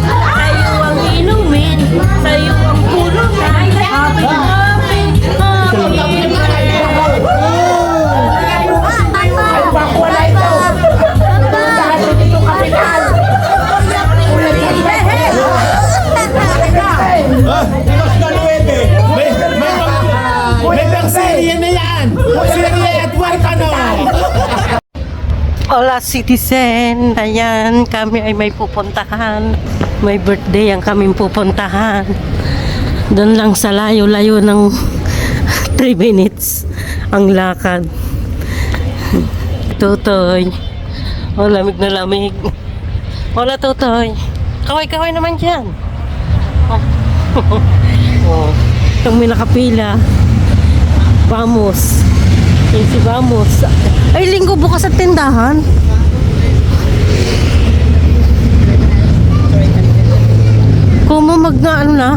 Sa'yo ang inumin, sa'yo ang pulong Hola citizen, ayan kami ay may pupuntahan, may birthday ang kaming pupuntahan. Doon lang sa layo-layo ng 3 minutes ang lakad. Tutoy, oh lamig na lamig. Hola Tutoy, kaway-kaway naman dyan. Oh, itong may nakapila. Vamos. Easy, vamos. Ay, linggo bukas at tindahan. Kung mo ano na,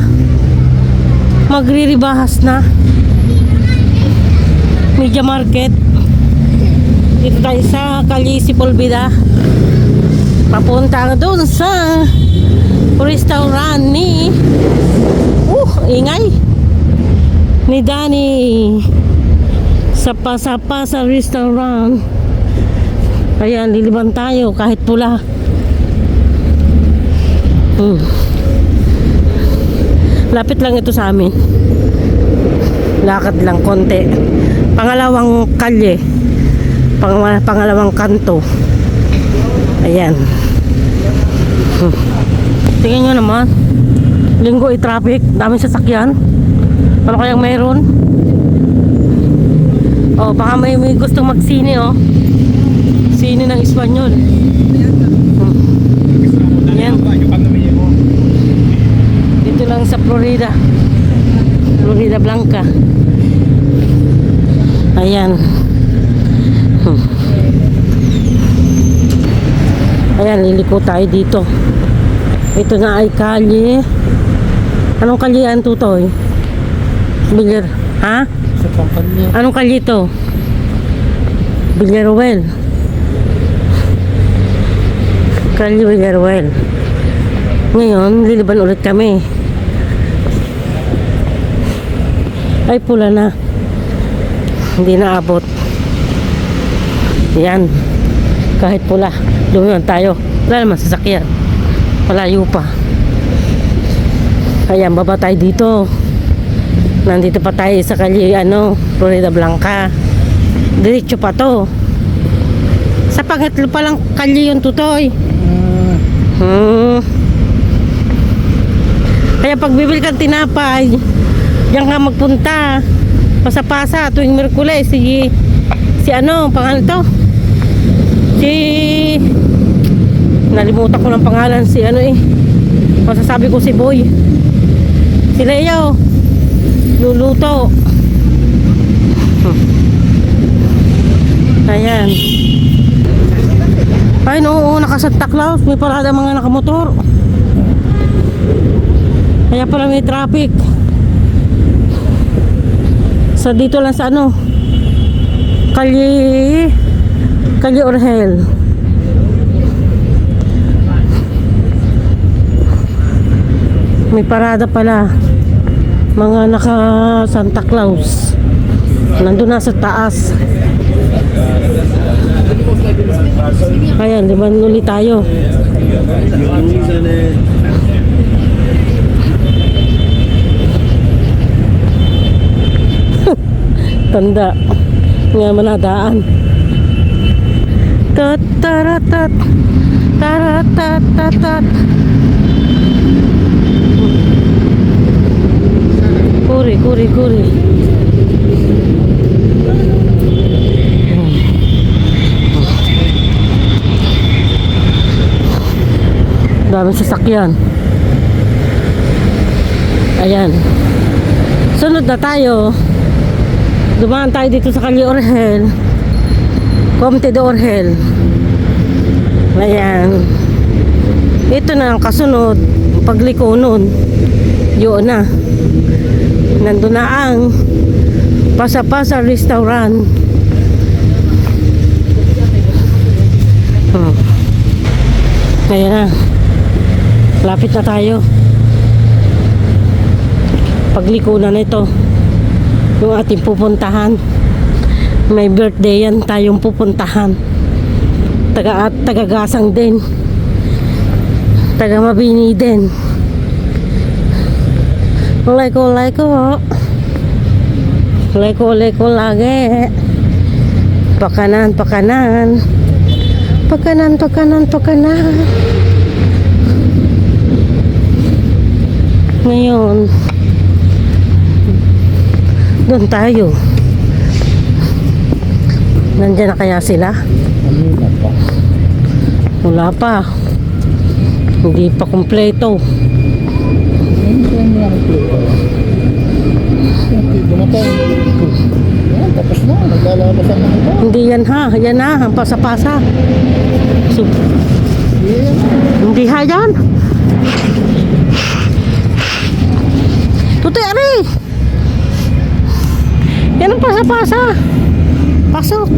magriribahas na. Media Market. Dito tayo sa Kalye Sepulveda. Papunta doon sa restaurant ni ingay ni Danny. Sapa-sapa sa restaurant. Ayan, liliban tayo kahit pula. Lapit lang ito sa amin. Lakad lang konti. Pangalawang kalye. Pangalawang kanto. Ayan. Tingnan nyo naman. Linggo traffic. Daming sasakyan. Ano kayang mayroon? Oh, baka may gustong magsine, oh. Sine ng Espanyol. Ayan. Dito lang sa Florida. Florida Blanca. Ayan. Ayan, liliko tayo dito. Ito na ay kalye. Anong kalye yan, Tutoy? Bilir. Ha? Anong kalye ito? Villaruel. Kalye Villaruel. Ngayon, liliban ulit kami. Ay, pula na. Hindi na abot. Yan. Kahit pula. Lumiwan tayo. Wala naman sasakyan. Malayo pa. Ayan, baba tayo dito. Nandito pa tayo sa kalye, Florida Blanca. Diretso pa to. Sa pangatlo pa lang kalye yung Tutoy. Kaya pag bibili kang tinapay, diyan ka magpunta. Pasa-pasa tuwing Miyerkules. Si pangalan to? Nalimutan ko ng pangalan masasabi ko si Boy. Si Leo. Luluto. Ayan. Ay, no, naka Santa Claus. May parada mga nakamotor. Kaya pala may traffic. Sa dito lang sa Kalye Orhel. May parada pala. Mga naka Santa Claus. Nandun na sa taas. Ayan, liban ulit tayo. Tanda nga manadaan. Tataratat taratatatat. Kuri. Daming sasakyan. Ayan. Sunod na tayo. Dumaan tayo dito sa Kalye Orhel. Comte de Orhel. Ayan. Ito na ang kasunod. Pagliko nun. Yun na. Nandun na ang Pasa-Pasa Restaurant. Kaya na. Lapit na tayo. Pagliko na ito. Yung ating pupuntahan. May birthday yan tayong pupuntahan. Taga-gasang din. Taga-Mabini din. Leko lagi. Pakanan. Ngayon, doon tayo. Nandiyan na kaya sila? Wala pa. Hindi pa kumpleto. Tapos na, naglalabas ang mga ito. Hindi yan ha. Yan na. Ang pasa-pasa. So, hindi ha yan. Tutoy, ari! Yan ang pasa-pasa. Pasok.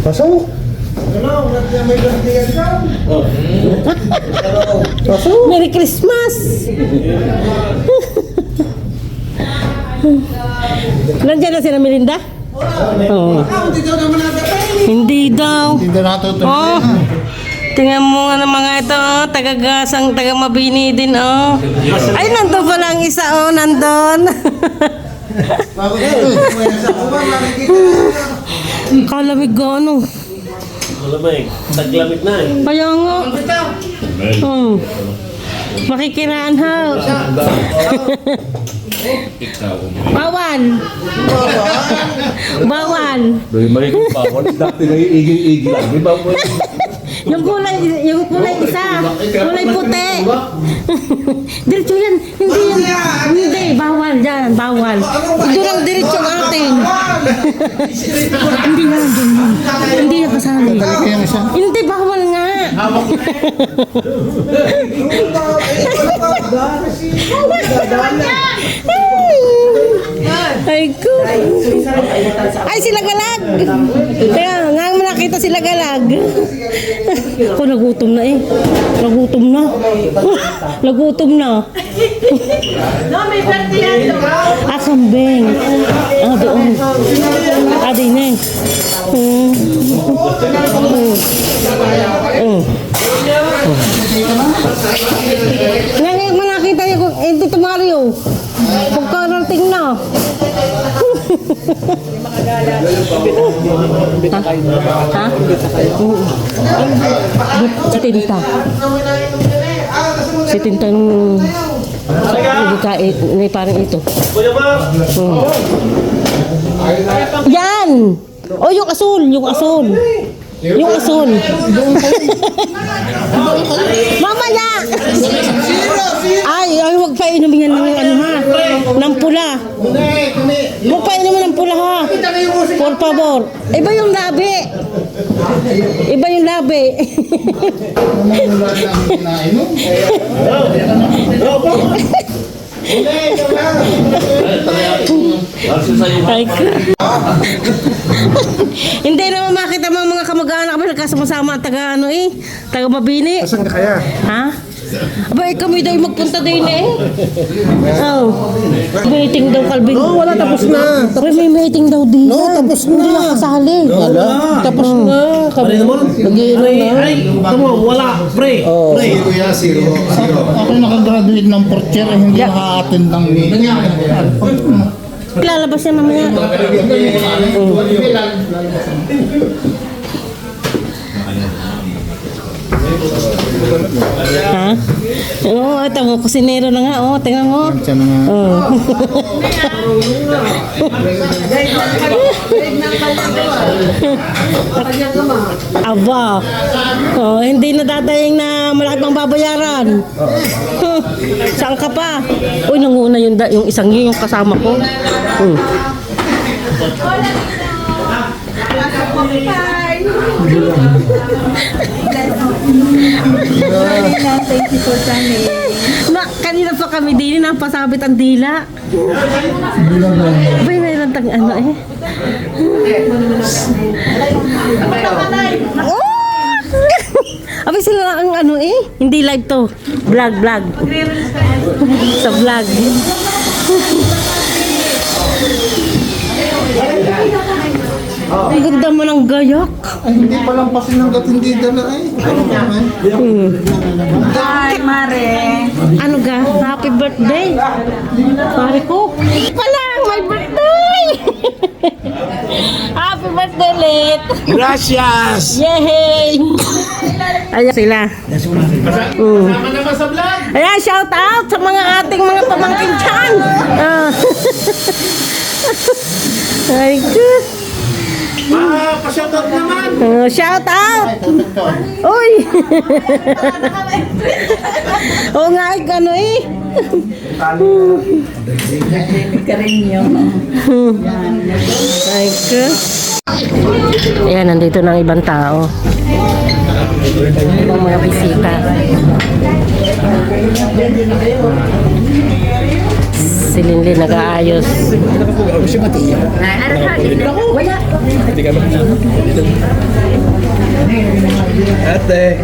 Pasok! May birthday daw. Pasok! Merry Christmas! Nandiyan na sila Melinda? Oo. Hindi daw. Hindi na natutuloy. Oh, tingnan mo nga ng mga ito, oh, taga-gasang, taga-Mabini din, oh. Ay, nandun pala ang isa, oh, nandun. Kalamig gano. Malamig. Taglamig na eh. Kaya nga. Makikiraan ha. Bawal. Bawal. Doy may bawal. Dati na iigil-igil lang. Di ba po? Yung kulay isa. Kulay puti. Diretso yan. Hindi yan. Hindi. Bawal dyan. Bawal. Ito lang diretso atin. Hindi yan. Hindi yan kasali. Hindi. Bawal nga. Ay ko. Ay sila galag. Kaya nga mo nakita sila galag. Ako nagutom na eh. Nagutom na. Nagutom na. No, may birthday yan to. Ah, kambing. Ah, doon. Ah, din eh. Ngayon mo nakita niyo kung Tito Mario. Pagkarating na. Ha? Si Tinta. Si Tinta nung nagkakain ni parang ito. Yan! O yung asul, yung asul. Yung asul. Mamaya! Ay, huwag pa inumin yan ng ano ha. Ng pula. Huwag pa inumin ng pula ha. Por favor. Iba yung labi. Iba yung labi. Ay ko. Hindi naman makita mga kamag-anak mo nagkasama-sama at taga ano eh. Taga Mabini. Saan ka kaya? Ha? Aba, kami daw magpunta din eh. Oh. Meeting daw, Calvin. No, wala, tapos na. May meeting daw din. No, tapos na. Hindi nakasali. Wala. Tapos na. Kami nag-iinom na. Tama, wala. Pre. Zero. Ako nakagraduate ng fourth year, hindi naka-attend ng meeting. Lalabas niya mamaya. Ha? Oo, ito mo, kusinero na nga. Oo, tingnan mo. Siya na nga. Oo. Aba. Oh, hindi na dadating na malaki pang babayaran. Saan ka pa? Uy, nanguna yung isang yun, yung kasama ko. Thank you for coming. Kanina pa kami din, napasabit ang dila. Bay, mayroon tang ano eh. Oh! Abay sila lang ang ano eh. Hindi live to. Vlog. Sa vlog. Ang ganda mo ng gayak. Ay, hindi pa lang pasin hanggat hindi dala eh. Hi, Mare. Ano ga? Happy birthday. Pare ko. Palang, my birthday. Happy birthday, Lit. Gracias! Yay! Ayan sila. Sama naman sa vlog! Ayan, shout out sa mga ating mga pamangkin dyan. Ay, good. Pa-shoutout naman! Shout out! Uy! Oo nga, ano eh. Ay, good. Ayan, nandito na ang ibang tao. Ibang mga bisita. Si Linlin nag-aayos. Ate.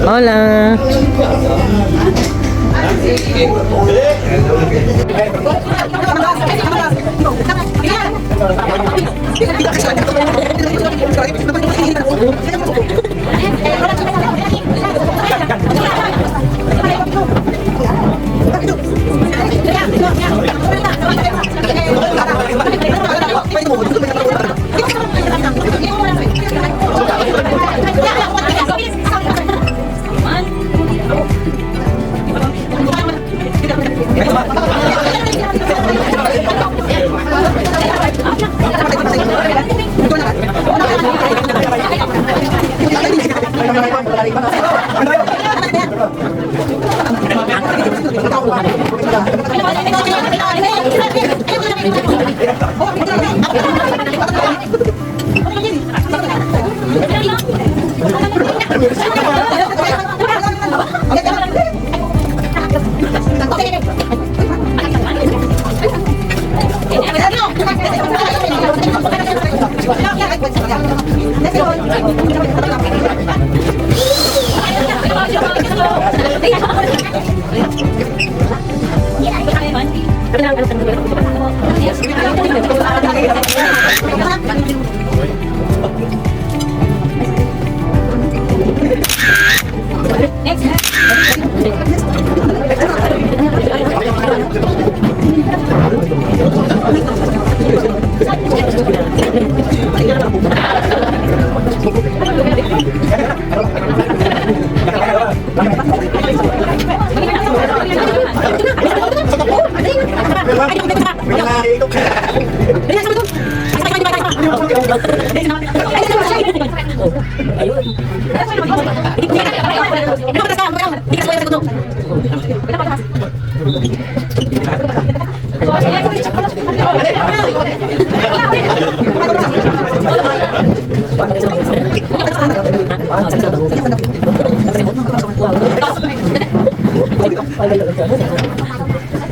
Hola.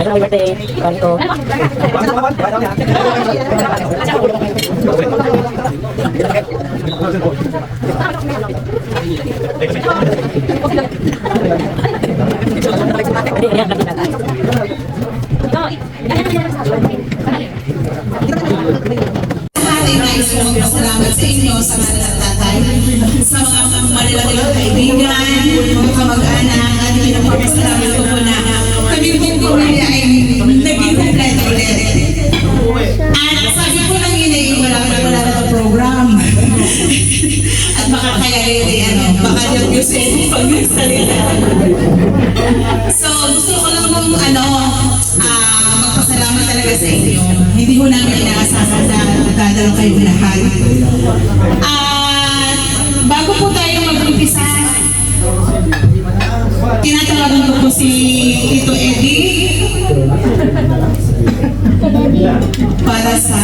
Happy birthday, Panto. Salamat sa inyo, sa mga tatay, sa mga malalaking kaibigan, mga kamag-anak, at pinapapasalamat ko po na kami pong pamilya ay naging kompleto ulit. At sabi ko lang yun eh, wala na program. At baka kaya rin, baka yung Yusef pag nagsalita. So, gusto ko lang mong magpasalamat talaga sa inyo. Hindi ko namin inaasahan na dadalaw kayo lahat. At bago po tayo mag-umpisa, tinatawagan ko po si Tito Eddie para sa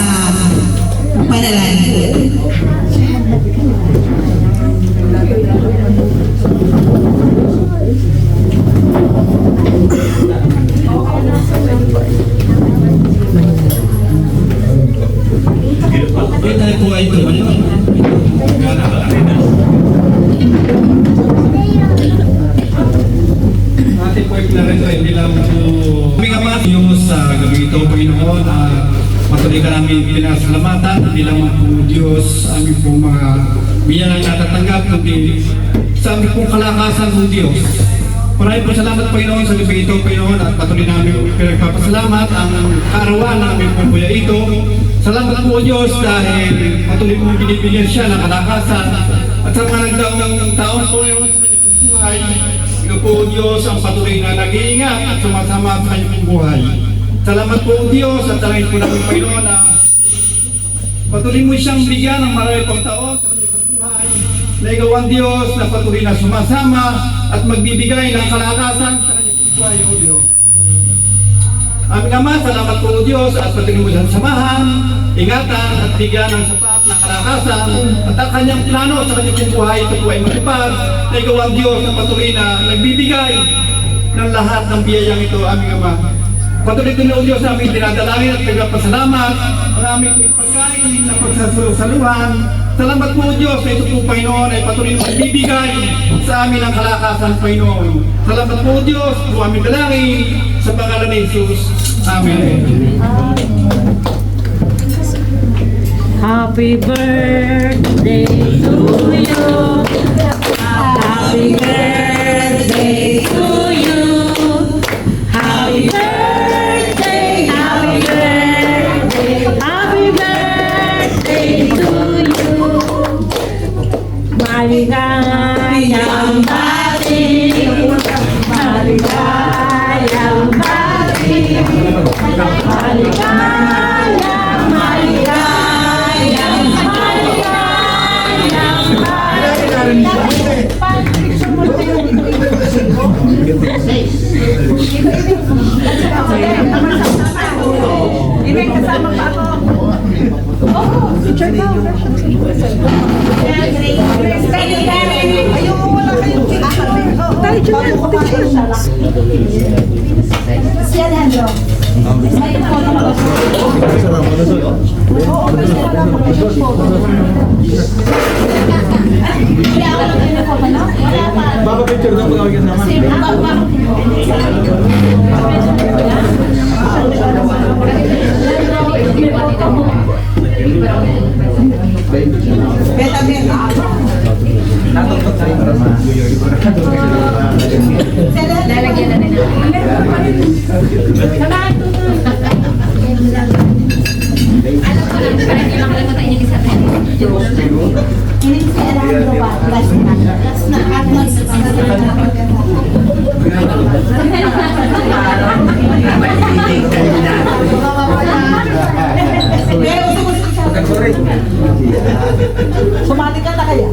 panalangin. Tayo po ay tumayo. Ating po ay klaro bilang po kami kapat yung sa gabi ito, Panginoon, patuloy ka namin pinasalamatan bilang po Diyos, aming po mga biyayang natatanggap, kundi sa aming pong kalakasan po Diyos. Maraming po salamat Panginoon sa gabi ito, Panginoon, at patuloy namin pinagpapasalamat ang karawan namin po kuya ito. Salamat po Diyos dahil patuloy po binibigyan siya ng kalakasan at sa mga nagdaong taon po ngayon sa kanyang buhay. Ikaw po Diyos ang patuloy na nag-iingat at sumasama sa kanyang buhay. Salamat po Diyos at salamat po namin Panginoon na patuloy mo siyang bigyan ng marami pang taon sa kanyang buhay. Na ikaw ang Diyos na patuloy na sumasama at magbibigay ng kalakasan sa kanyang buhay o Diyos. Aming Ama, salamat po Diyos at patuloy mo siyang samahan, ingatan at bigyan ng sapat na kalakasan at ang kanyang plano sa kanyang buhay ito po ay matupad na ikaw ang Diyos na patuloy na nagbibigay ng lahat ng biyayang ito, aming Ama. Patuloy ko na o Diyos aming dinadalangin at nagpapasalamat ang aming pagkain na pagsasaluhan. Salamat po Diyos na ito po Panginoon ay patuloy na magbibigay sa amin ang kalakasan Panginoon. Salamat po Diyos po aming dalangin sa pangalan ni Jesus. Amen. Happy birthday to you. Happy birthday to you. Happy birthday, happy birthday, happy birthday to you. Maligayang bati, maligayang bati, maligayang, maligayang, maligayang Hindi kasama pa ako. Oo, picture daw. Ayun, wala kayong picture. Tayo dyan, picture. Si Alejandro. Baba picture daw pag naman. Beta, beta. Lalagyan na rin Sumali ka na kaya?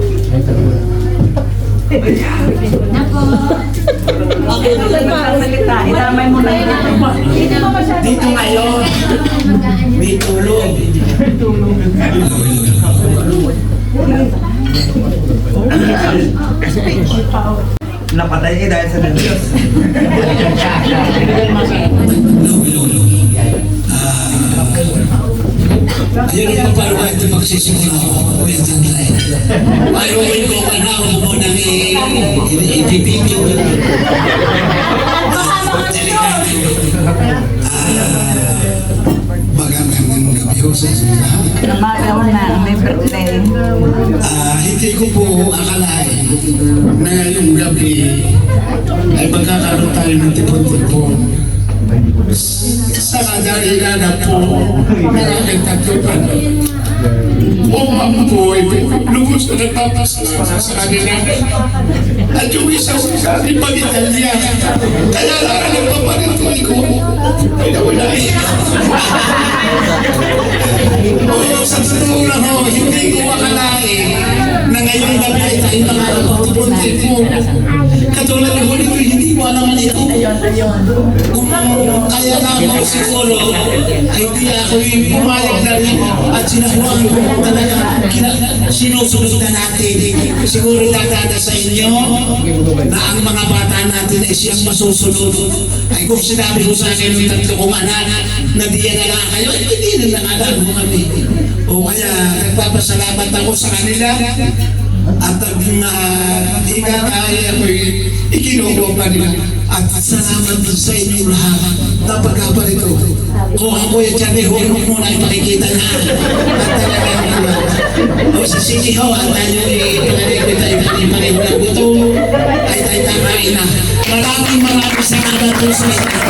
Okay, salita. Itamay mo na yun. Dito ngayon, may tulong. Napatay niya dahil sa Diyos. Yun ang paano ba ito magsisimula ako with the night. Mayroon ko panahon mo nang i-video. Magandang gabi ho sa inyo lahat. Namagaw na, may birthday. Hindi ko po akalain na ngayong gabi ay magkakaroon tayo ng tipon-tipon. Sa kadahilan na po ng aking tagtupan. Ang po ay lubos na nagpapasalamat sa kanila. At yung isa sa aking pag-Italya, kaya lang ang nagpaparituloy ko ay nawalay. Sa totoo lang ho, hindi ko akalain na ngayong gabi ay tayo makakapagtipon-tipon. Katulad ng huli ko, hindi mo alam naman ito. Kung kaya naman siguro, ay di ako yung pumayag na rin at sinahuan ko talaga sinusunod na natin. Siguro dadada sa inyo na ang mga bata natin ay siyang masusunod. Ay kung sinabi ko sa akin yung tatlo kong anak na diyan na lang kayo, ay hindi na alam mo kami. O kaya nagpapasalamat ako sa kanila at ang ikakaya ko'y ikinukuha pa nila. At salamat din sa inyo lahat. Napagkapa nito. Kung ako yung tiyan, hulog muna ay makikita na. At talagang o sa City Hall, at tayo ipinagigit tayo panin-panin na buto, ay tayo takain na. Maraming salamat po sa inyo.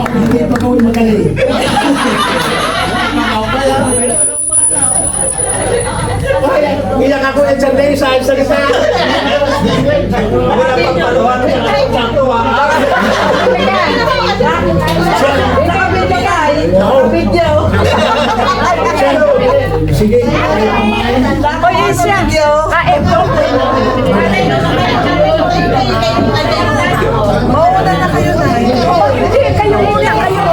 Hindi pa gawin magaling. Iyak ako yung dyan din sa salita. Wala pang paluhan. Sakto ha. Sige. Mauna na kayo na. Hindi, kayo muna kayo.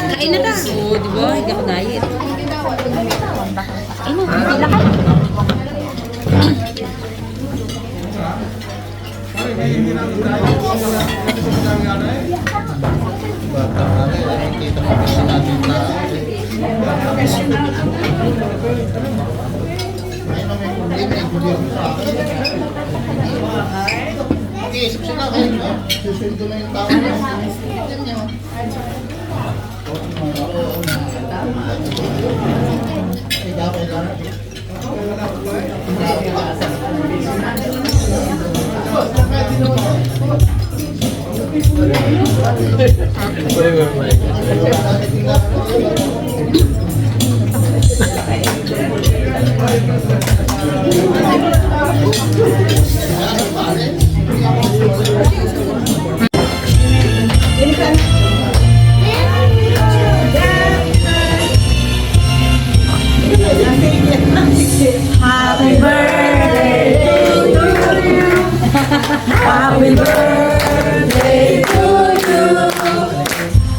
Kain na na. Oo, di ba? Hindi ako diet. Kain na. Pila ka. Mag-iisip sila kayo. Susunod na yung tao. Happy birthday to you. Happy birthday to you.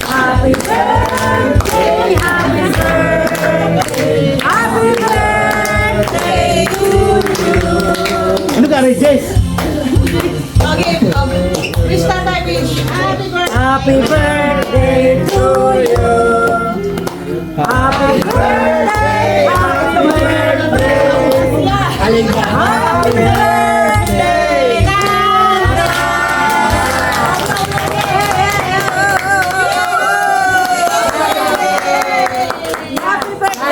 Happy birthday, happy birthday, happy birthday to you. Ano ka, Regis? Okay, please stand by, please. Happy birthday to you. Happy birthday, happy birthday. Happy birthday, Happy birthday.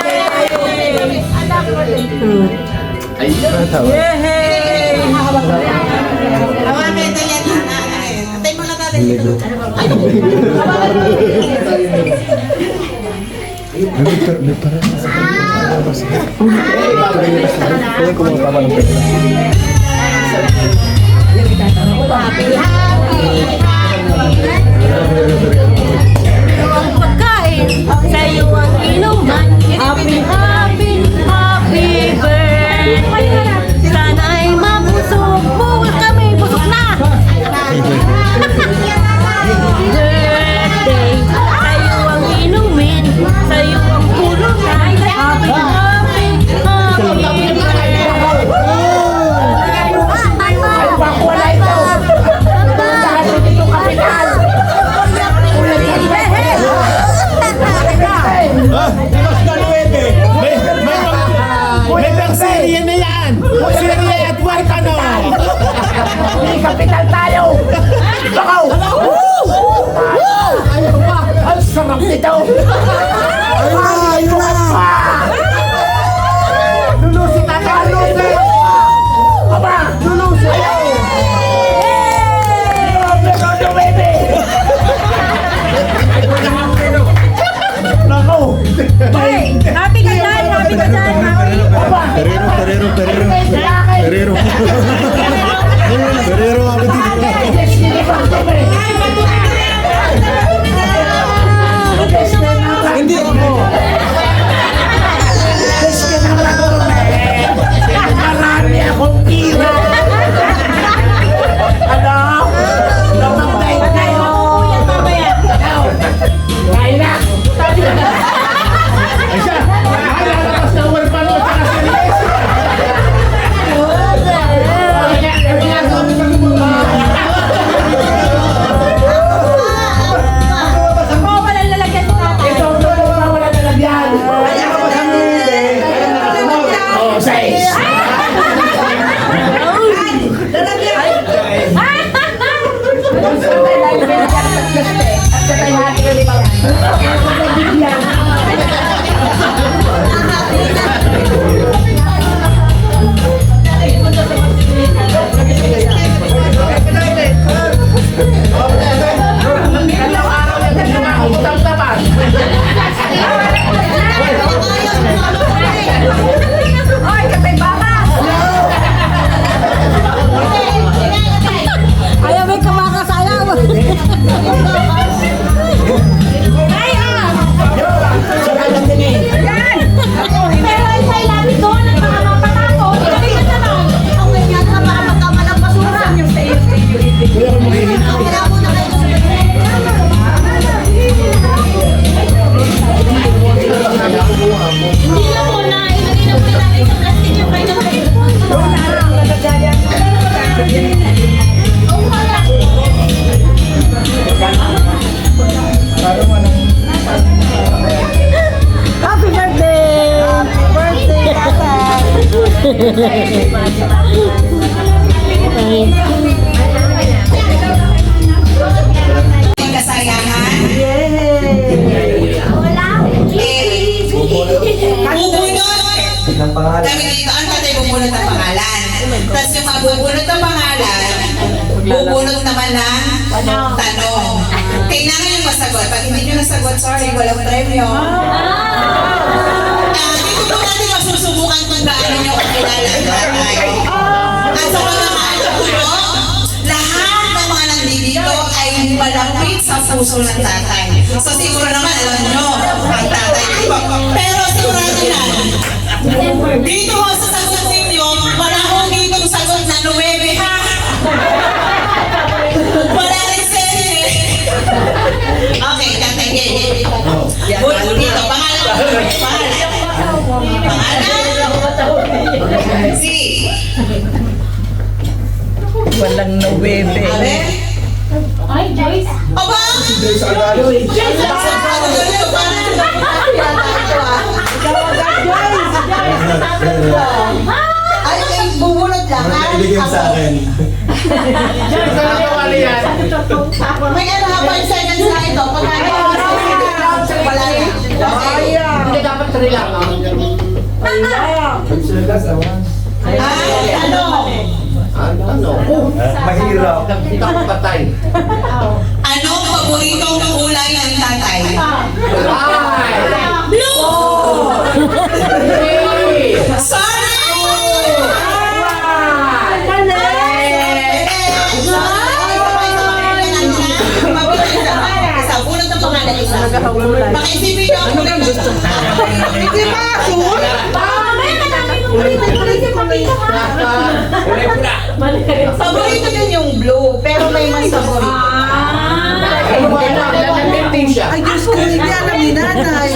Ang pagkain, sa'yo ang inuman. Happy, happy, happy birthday. Sana'y mabusog mo kami, busog na. Birthday, sa'yo ang inumin, sa'yo ang kulungan. Happy, happy, happy May pang-serye na yan! Serye at white ano! May kapital tayo! Bakaw! Ang sarap nito! Ayun pa! Lulusin natin! Lulusin! Aba! Lulusin! Nako! Happy ka dyan, happy ka dyan, happy. Hindi ako! Marami akong tira! Ano? Lamagday tayo! Kaya na! Ay siya! Nakakalakas na uwan pa noon sa kasilis! Ako, walang lalagyan ko natin. Ito ang wala nalagyan! Oh, sais! Ay, katay bakas. Ayaw may kumakasayaw. Ay, Yan! Pero ay may lapit doon at mga mapatako. Hindi ka tanong. Ang ganyan na para magkamalang basura. Yung sa iyo. Kaya mo na kayo sa hindi na po na ilagay na po natin sa plastic yung kayo na kayo. Happy birthday! Happy birthday, Tata! May kasayahan. Bubunot. Kami dito, ang tatay bubunot ang pangalan. Tapos yung mabubunot ang pangalan, bubunot naman ng tanong. Kailangan yung masagot. Pag hindi nyo nasagot, sorry, walang premyo. Dito po natin masusubukan kung gaano nyo kakilala ang tatay. At sa mga maalapulo, lahat ng mga nandito ay malapit sa puso ng tatay. So siguro naman alam nyo ang tatay. Pero sigurado yan. Dito ho sa sagot ninyo, wala akong dito sagot na 9 ha. Wala rin serye. Okay, tatay. Bulo dito, pangalan. Si. Walang 9. Abe? Ay, Joyce. Aba? Joyce! Ay, bubulot lang. Ibigay mo sa akin. May ano ha, 5 seconds na ito. Wala na. Hindi dapat 3 lang. Ay, ano? Mahirap. Patay. Anong paboritong kulay ng tatay? Sorry! Pakiisipin niyo ako ng gusto. Di ba? Paborito din yung blue, pero may mas paborito. Ay, Diyos ko, hindi alam ni nanay.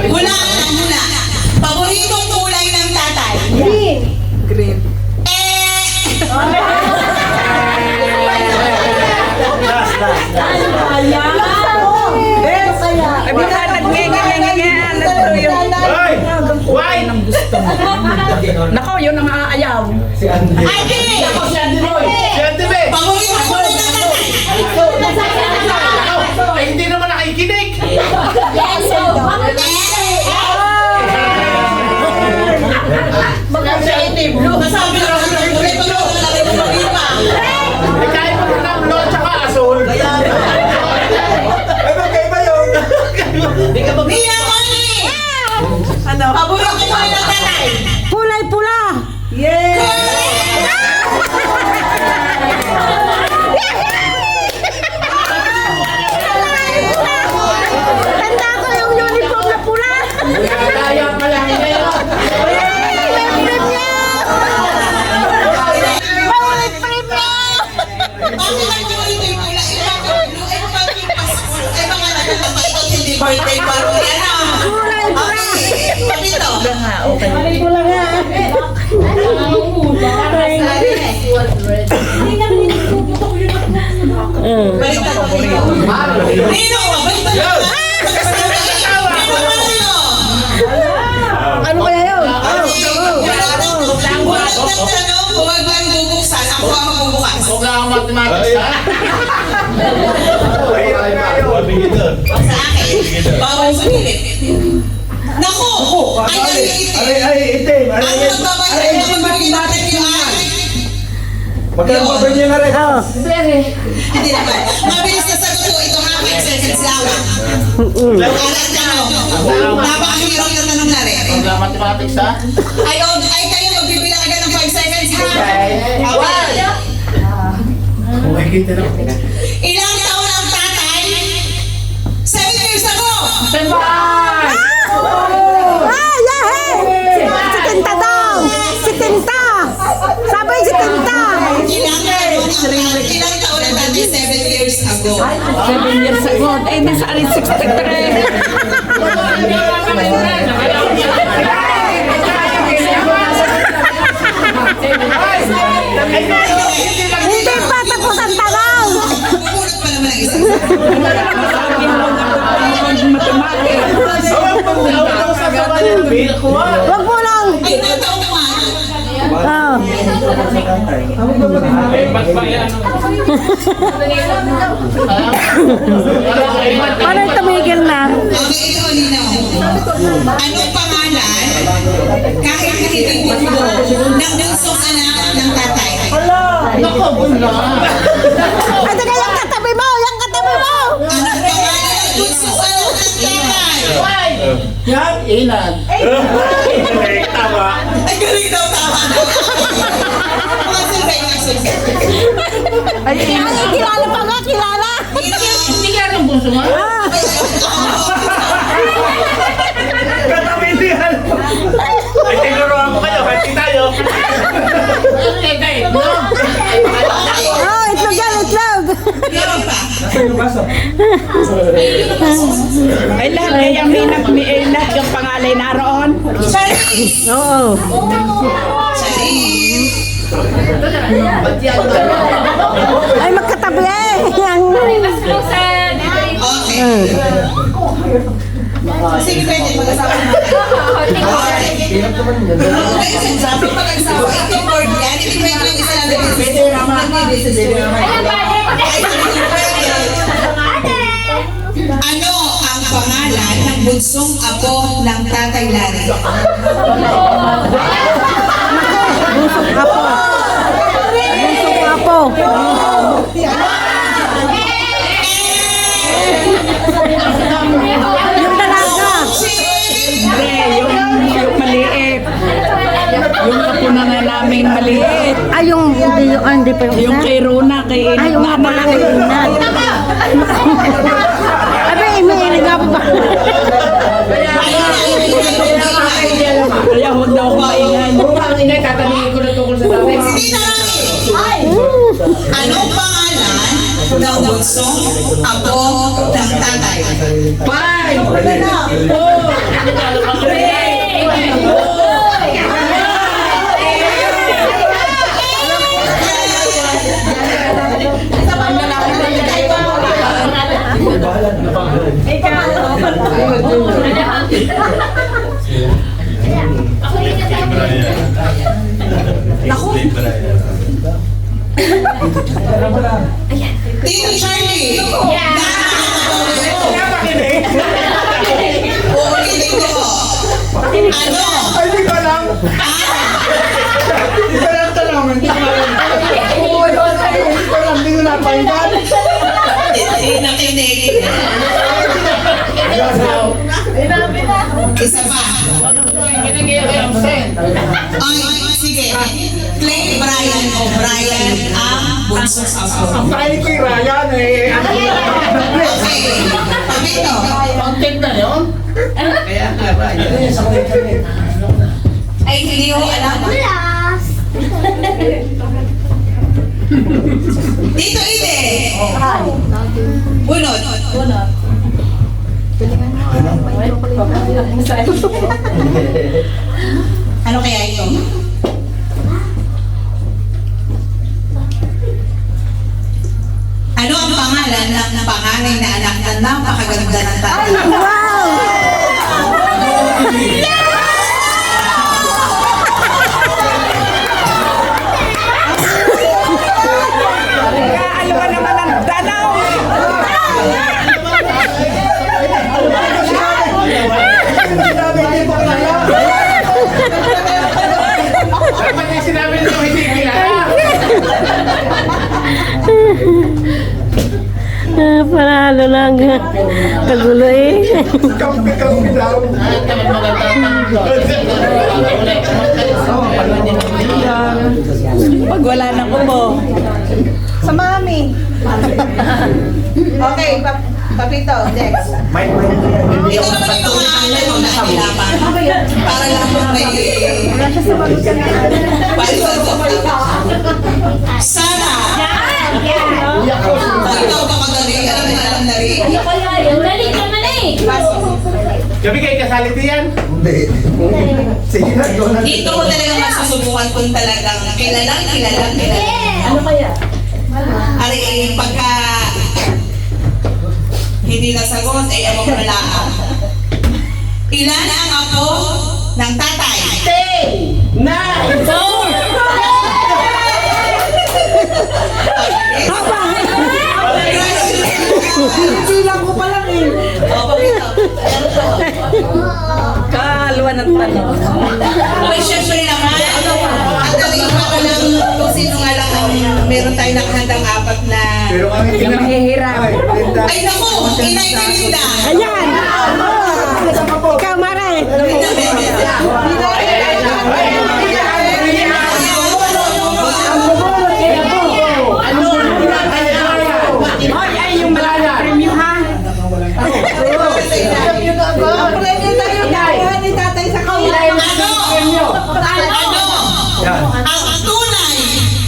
Hula. Paboritong kulay ng tatay? Green. Nako, yun ang aayaw. Ate! Paboritong kulay ng tatay? Ay, hindi naman nakikinig. Masabi na ako ng kulay pag nakalagay mo mag-ipa. Ay, kahit mo ng blue tsaka asul. Mia Connie! Ano? Paboritong kulay ng tatay? Kulay pula. Tanda ko yung uniform na pula. Kaya pa lang ngayon. Bakit ang paborito yung kulay? Iba ba yung Pasko? Ay, mga nagkakapagod, hindi birthday party. Ano? Okay. Papito. Baliktad ko Nino. Baliktad ko. Ano kaya yun? Bulat ng tanong, huwag bang bubuksan? Ako ang magbubukas. Huwag lang ang mathematics, ha? Sa akin, bawal sumilit. Naku! Ay, itim. Ang magbabayad ng magbibigay natin yung ay. Magkano ba niya na rin? Hindi naman. Mabilis na sagot ko. Ito ha, 5 seconds lang. Alas tanong. Napakahirap yung tanong na rin. Huwag lang mathematics, ha? Ay kayo magbibilang agad ng 5 seconds ha. Okay. Ilang taon ang tatay? 7 years ago. Sitinta daw! Sitinta! Sabay sitinta! Ilang taon ang tatay 7 years ago? 7 years ago. Eh, nasa 63. Hindi pa tapos ang tanong! Bubulot pa naman ang isa. Wag mo lang! Ay, nataon mo nga. Oh. Paano tumigil na? Okay, ito Nino. Anong pangalan kahit hindi mo ng bunsong anak ng tatay? Ay, teka, yung katabi mo! Yung katabi mo! Anong pangalan ng bunsong anak ng tatay? Yan, ilan. Ay, galing daw tama na. Mga survey, mga survey. Ay, kilala pa nga, kilala! Hindi ka rin bunso nga. Ay, tinuruan mo kayo, hati tayo. Oh, itlog yan, itlog! Meron pa. Ay, lahat kaya lahat yung pangalay naroon. Charis! Oo. Charis! Ay, magkatabi eh! Okay. Sige, pwede mag-asawa na. Okay, sabi pag-asawa, ito board yan. Hindi pwede lang isa lang din. Pwede naman. Ano ang pangalan ng bunsong apo ng Tatay Larry? Busok apo. Busok apo. birthday pa yung Yung isa. kay Rona, kay Inat. Ay, yung nga pala kay Inat. Abay, may nga pa ba? Kaya huwag daw ako maingay. Sige na lang. Anong pangalan ng bunsong apo ng tatay? Tito Charlie! Uulitin ko. Ano? Ay, di ba lang? Di ba lang tanong? Hindi ko lang, hindi ko napakinggan. Hindi nakinig. Isa pa. Ay, sige. Clay Brian O'Brien ang bunsong apo. Ang kain ko yung Ryan eh. Okay. Pamito. Content na yun? Ay, hindi ko alam. Tito Ide. Bunot. Ano kaya ito? Ano ang pangalan ng panganay na anak na napakaganda ng tatay? Kaalawa naman ang danaw. Sinabi nyo hindi kilala. Panalo lang. Kagulo eh. Kampi daw. Pag wala na ko po. Sa mami. Okay, Papito, next. Ito naman yung pangalan ng nakilapan. Para lang po may... Sara! Ikaw ba madali? Alam na rin. Ano kaya yun? Dali naman eh. Gabi kayo kasalit yan? Hindi. Sige na, go na. Ito ko talaga masusubukan kung talagang kilalang. Ano kaya? Ari, pagka hindi nasagot, ay ewan ko na lang. Ilan ang apo ng tatay? Bilang ko pa lang eh. Kaalawa ng tanong. Ay, syempre naman. At talagang pa lang kung sino nga lang ang meron tayo nakahandang apat na... Pero ang Mahihirap. Ay, naku! Inay na nila! Ayan! Ikaw, Maray! Hoy, ay yung malala premyo ha. Ang premyo tayo kaya ni tatay sa kaulay. Ang tunay,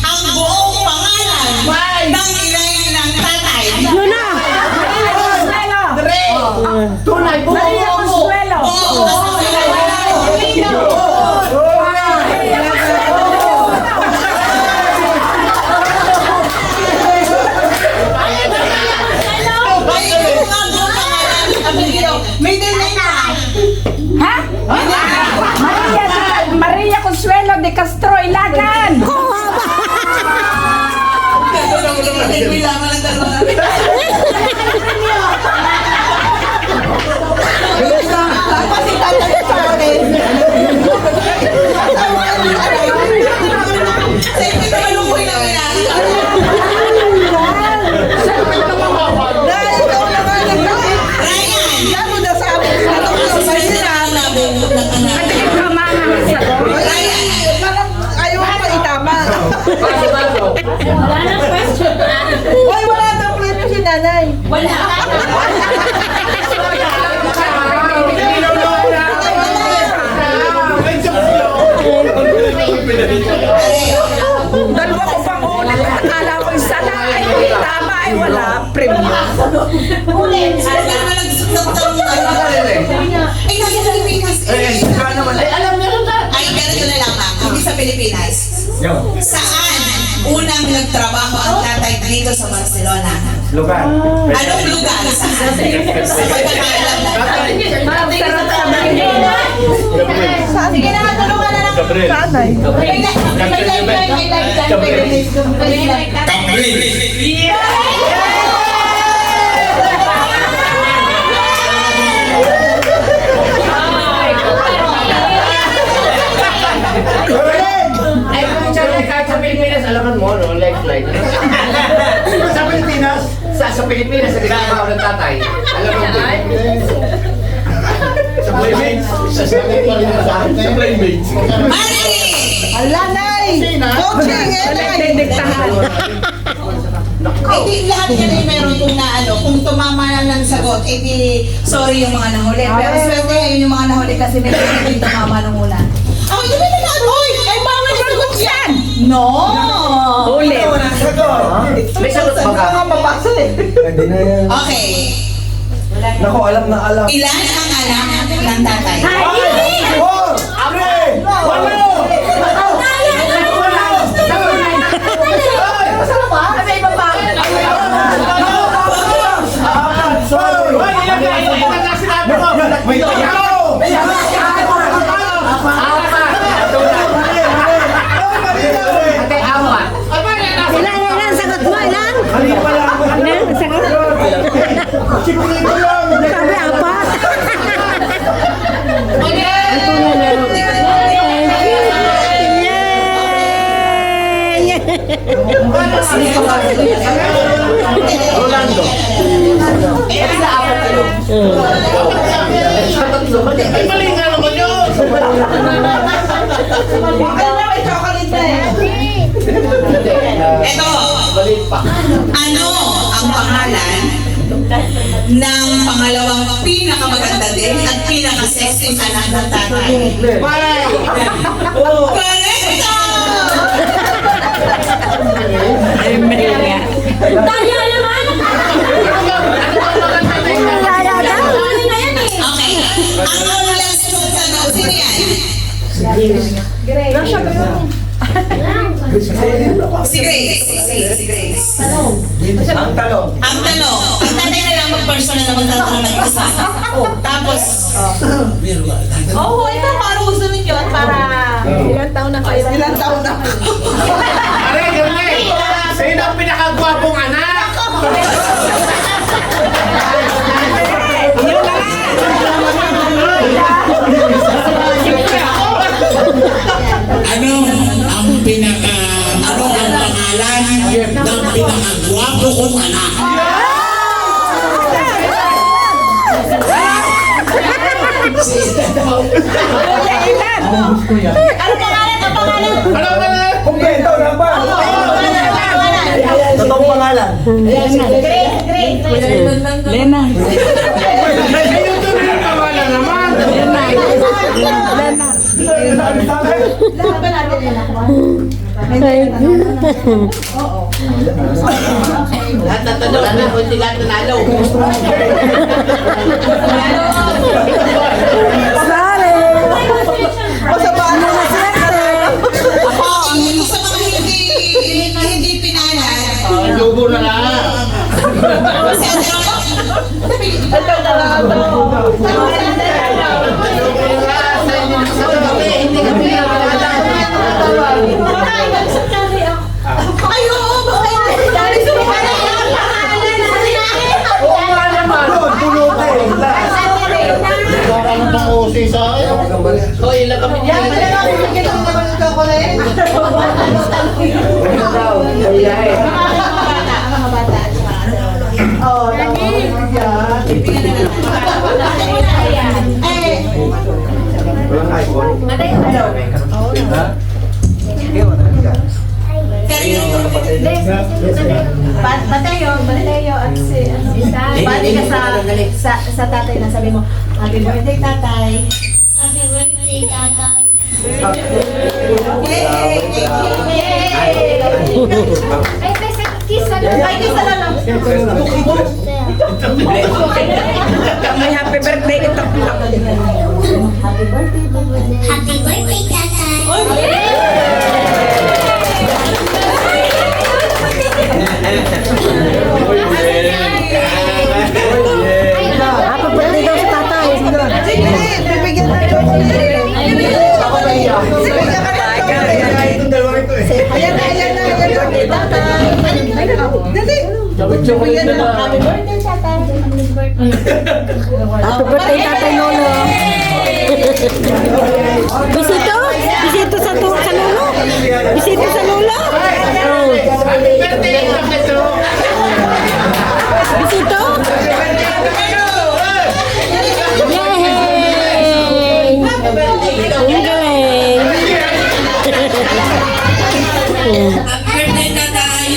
ang buong pangalan ng inay ng tatay. Yun na! tunay po. Maria Consuelo. Oo! nanay? Wala. Dalawa ko pang ulit. Akala ko isa na. Ay, tama ay wala. Premyo. Ulit. Ano naman nagsusunod ay, nasa Pilipinas. Ay, alam niyo na. Ay, ganito na lamang. Hindi sa Pilipinas. Saan unang nagtrabaho ang tatay dito sa Barcelona? Lugar. Anong lugar? Saan? Sa pagkakalam mo. Sige na, tulungan na lang. Sanay. Ay, kung kahit sa Pilipinas, alaman mo, no? Lifeline. Sa Pilipinas? Sa Pilipinas, sa ginagawa ng tatay. Alam mo ba? Sa playmates. Sa playmates. Mari! Ala, nay! Coaching, nay! Nagdidiktahan. Eh di lahat yan ay meron kung na ano, kung tumama na ng sagot, eh di sorry yung mga nahuli. Pero swerte ngayon yung mga nahuli kasi meron hindi tumama ng una. Oh, hindi na na! Oy! Ay, bawal yung sagot yan! No! Ulit. May sagot ba ka? Okay. Naku, alam na alam. Ilan ang anak ng tatay? Ilan sagot mo? Ilan? Ilan sagot? Sabi apat. Rolando. Ay, mali nga naman yun! Ito. Ano ang pangalan ng pangalawang pinakamaganda din at pinaka-sexy anak ng tatay? Correcto! Tayo naman! Okay. Ang last two na sino yan? Si Grace. Si Grace. Ang tanong. Ang tanong, ang tatay na lang mag-personal na magtatanong ng isa. Tapos, ito paano gusto ninyo at para... Ilang taon na kayo? Ilang taon na? Aray, yun eh! Sino ang pinakagwapong anak? Ano ang pangalan ng pinakagwapo kong anak? Ano pangalan? Ang pangalan? Ano ba na? Kumpleto na ba? Totoong pangalan. Lena. Ayun doon yung pangalan naman. Lahat ba natin yun ako? Lahat na tanong, hindi lahat nanalo. Ako, sa mga hindi pinalan. Lubo na lang. Si Ayo, Parang pang-usi sa akin. Hoy, ilan kami niya? Bata Mateo at si bali ka sa tatay na sabi mo, happy birthday tatay. Happy birthday, tatay. Ay, kiss na lang. Ay, kiss na lang. May happy birthday ito. Happy birthday, birthday. Happy birthday, tatay. Happy birthday daw sa tatay. Happy birthday, tatay. Happy birthday, Tatay Lolo. Bisito? Bisito sa Lolo? Bisito sa Lolo? Oh. Bisito? Yay! Ang galing. Happy birthday, tatay!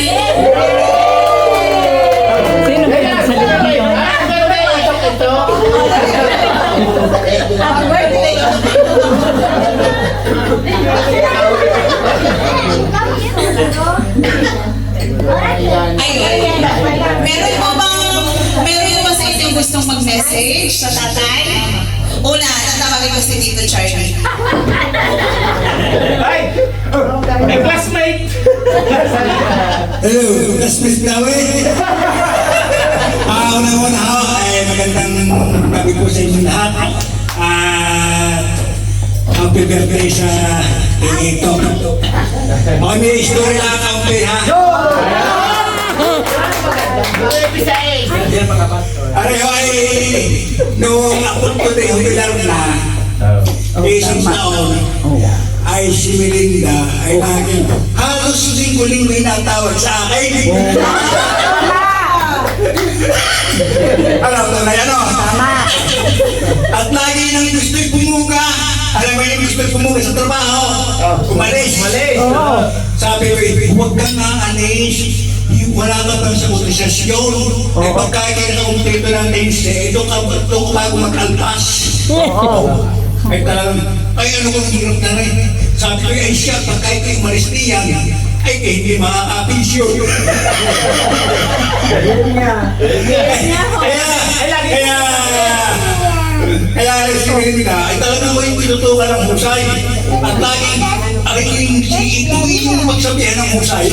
Sino ba yung sa dito? Happy birthday. Ayun. Meron mo ba sa inyo gustong mag-message sa tatay? Una, tatawagin ko si Tito Charlie. May classmate! Hello, classmate namin. Una-una ako, ay magandang gabi po sa inyo lahat. Happy birthday sa ito. Okay, may story lang ako ha. Areho ay noong abot ko na yung bilar na isang taon ay si Melinda ay laging halos linggo-linggo inatawag sa akin. Alam mo na yan o? At lagi nang gusto'y pumuga. Alam mo yung gusto'y pumuga sa trabaho. Umalis. Sabi ko, huwag kang naanis. Wala ka bang sa utisasyon. Ay pagkakita ka kumplito ng tense, ito ka bago mag-alpas. Ay talagang, ay ano kong hirap na rin. Sabi ko, ay siya, pagkakita yung umalis niyan, ay hindi makakapisyon. Kaya si Melinda, ay talagang mo yung pinutukan ng husay. At laging, ito yung magsabihan ng husay.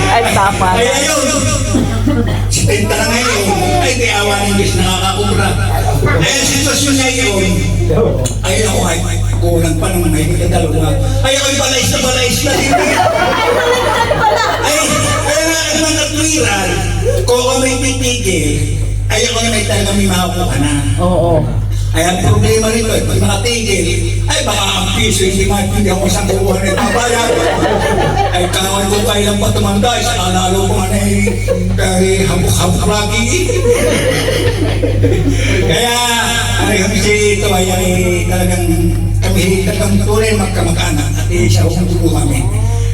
Ay, tama. Kaya yun, si Tenta na ngayon, ay di awa ng Diyos nakakakubra. Ay ang sitwasyon niya yun, ay ako ay kulang pa naman ay dalawa. Ay ako'y balais na din. Ay, kaya nga naman katwiran, kung ako may titigil, ay ako na may talagang may makakuha na. Oo. Ay ang problema rito, pag nakatigil, ay baka ang piso hindi ako sa kuha na tabayan. Ay kawan ko kailan pa tumanda, sa alalo ko nga na hamuk-hamuk lagi. Kaya, ano si ito ay talagang kami talagang tunay magkamag-anak at isa akong dugo kami.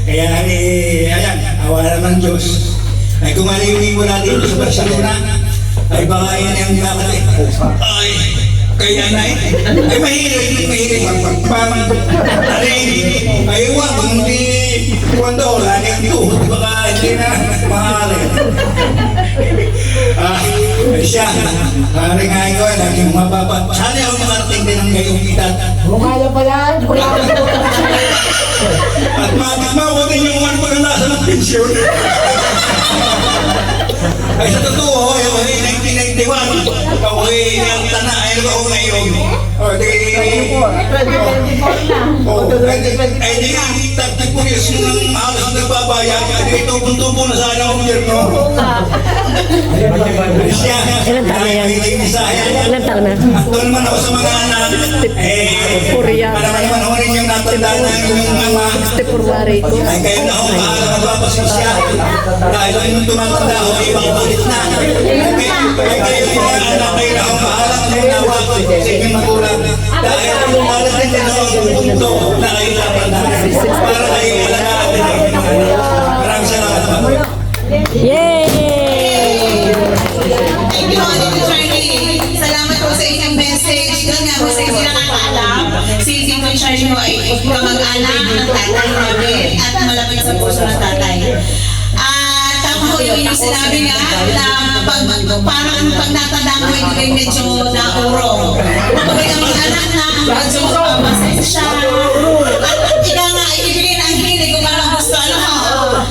Kaya, ayan, awa naman Diyos. Ay kung aliwin mo natin ito sa Barcelona, ay baka yan yung nakali. Ay, kaya na ay mahilig ay huwag hindi kuwando wala niyang tuhod baka hindi na mahali siya maaaring nga ikaw ay laging mababa sana ako makarating din ng gayong edad Kaya pa yan. at matikma ko din yung mga pagkalasan ng pensyon ay sa totoo ay 1991 ako ay ang tana ay ako ngayon o di ay di nga tagtipulis ng halos nagbabayan ay tubo na sana ang gobyerno siya Ilan taon na yan? Ilan taon na? at doon naman ako sa mga anak para naman ako rin yung natandaan na yung ama February ko. ay kayo na ako magpapasin siya dahil yung tumatanda ako ay ibang ulit na ay kayo yung anak kayo na ako mahalang ng nawa ko sa inyong magulang dahil ang lumalasin din ako sa punto na kayo dapat natin para kayo alagaan din maraming salamat Yay! Thank you, Tito Charlie. Salamat po sa inyong message. Yun nga po sa inyo nakakaalam. Si Tito Charlie mo ay kamag-anak ng tatay namin at malapit sa puso ng tatay. Tama ko yung sinabi nga na parang pag natanda mo hindi kayo medyo naurong. Kapag ang mga anak na medyo masensya. At ika nga, ibigay ang hilig kung parang gusto ano mo.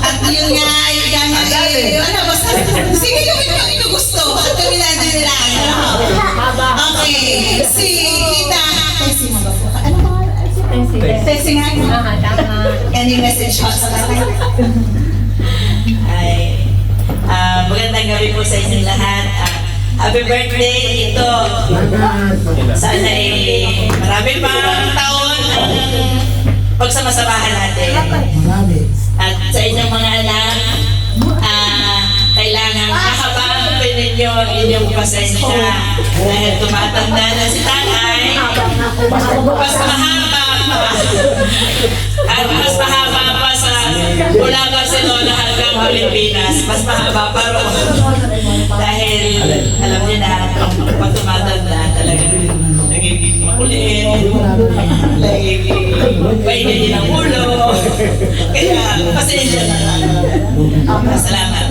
At yun nga, ika nga, ano basta, sige kami naman ito gusto. At kami natin lang. Okay, si Tita. Ano ba? Testing nga. Any message pa sa tatay? Magandang gabi po sa inyong lahat. Happy birthday ito. Sana maraming pang taon ang pagsamasamahan natin. At sa inyong mga anak, kailangan hahapin ninyo inyong pasensya. Dahil tumatanda na si tatay, mas mahaba pa. At mas mahaba pa sa mula Barcelona hanggang Pilipinas. Mas mahaba pa ron. Dahil alam niyo na, pag tumatanda talagang nagiging makulit, nagiging painin ang ulo. Kaya pasensya na lang. Salamat.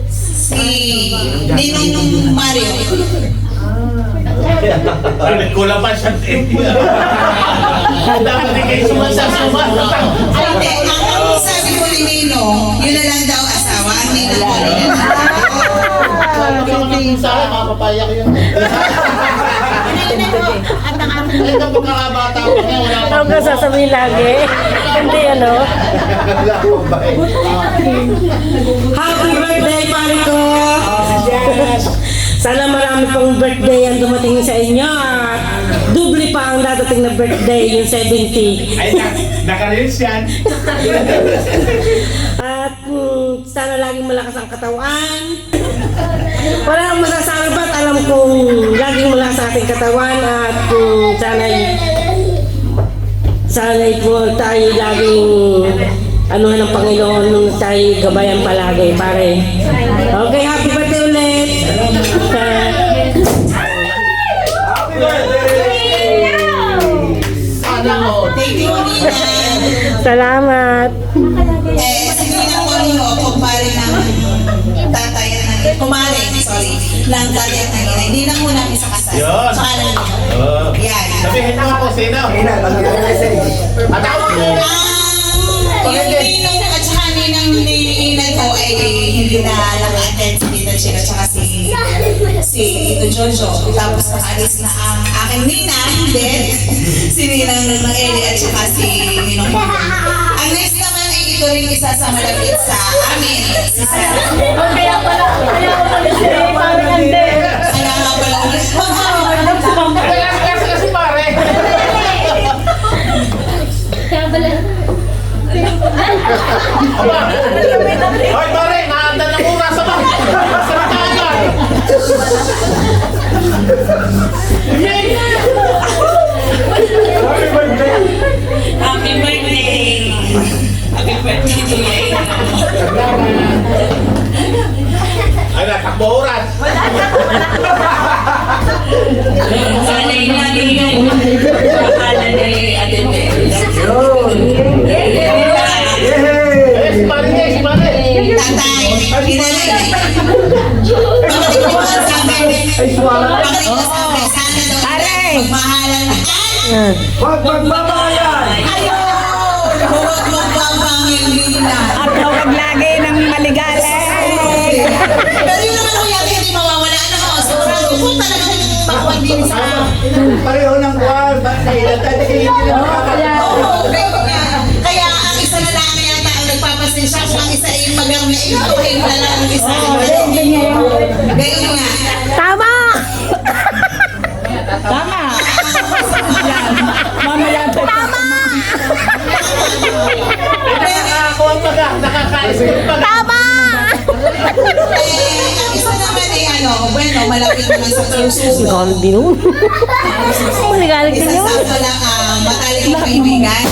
Si Ninong Mario. Kulang pa siya. Dapat di kayo sumasasama. Hindi, ang sabi ko ni Nino, yun na lang daw asawa, ang Ninong Mario. Sa akin, mapapaya ko yun. Ito pagkakabata ko na wala Ano ka sasabihin lagi? Hindi ano? Happy birthday, pare ko! Sana marami pang birthday ang dumating sa inyo at dubli pa ang dadating na birthday, yung 70. Ay, naka-reels yan. At sana laging malakas ang katawan. Wala akong masasabi ba't alam kong laging malakas ang ating katawan at sana'y po tayo laging anuhan ng Panginoon nung tayo gabayan palagi, pare. Okay, happy birthday ulit! Thank you, Nina. Salamat! Si Ninong Mario, kumpare ng tatay at nanay. Kumare, sorry, ng tatay at nanay. Hindi na muna kami sa kasal. Yun. Tsaka lang Oh. yan. Sabihin mo po sino? At ako. Yung ninong at saka ninang ninay ko ay hindi na naka-attend si Tita Chick at saka si Tito Jojo. Tapos nakalis na ang aking nina, hindi. Si Ninang Eli at saka si Ninong Pong. Ang next naman ay ito rin isa sa malapit sa amin. Si Sarah. Kaya pala siya parang hindi. Kaya nga pala. Kasi pare. Kaya pala. Hoy pare, naanda ng oras sa mga. Happy birthday! Happy birthday to you. Ay, natakbo oras. Sana yung lagi yung pakala ni Ate Mary. Si pare niya, si pare. Tatay, pinalay. Pagdating ko sa amin, sana daw magmahalan. Huwag magbabayan! Ayun! Huwag magbabayan nila. At huwag lagi ng maligala. Pero yun naman kung yari hindi mawawala. Ano ko, sigurado kung talagang bakwag din sa... Pareho ng kwan, ba't kayo hindi na makakalaman? Oo, kaya ang isa na lang yata ang nagpapasensya kung ang isa ay magang na inutuhin na lang ang isa. Gayon nga. Tama! Tama. Yan. Mamaya ito. Tama. Nakakakuha pa ka, nakakaisip pa ka. Tama! Ang isa naman ay ano, bueno, malapit naman sa puso. Galit din yun. Galit din Isang yun. sakto lang matalik ang kaibigan.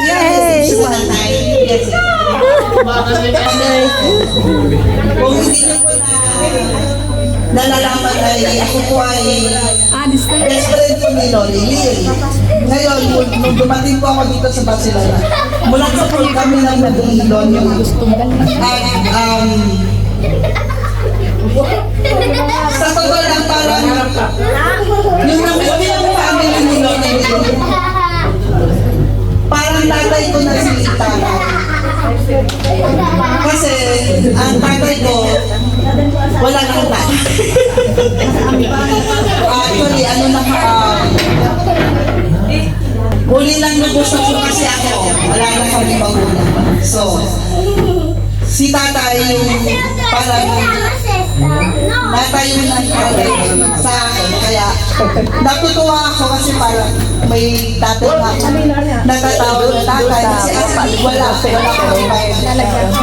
Yay! sa tatay. Yes. Kung hindi niyo po nalalaman ay ako po ay best friend po ni Loli Lil. Ngayon, nung dumating po ako dito sa Barcelona, mula sa po kami ng Madrilon yung at sa totoo lang parang yung namin yung family ni Loli Lil, parang tatay ko na si Tara. Kasi ang tatay ko wala nang tatay. Actually, ano na huli lang nabusok ko kasi ako. Wala na kami magulang. So, si tatay yung parang natayo ng tatay sa akin. Kaya natutuwa ako kasi parang may tatay na natatawag ng tatay. Kasi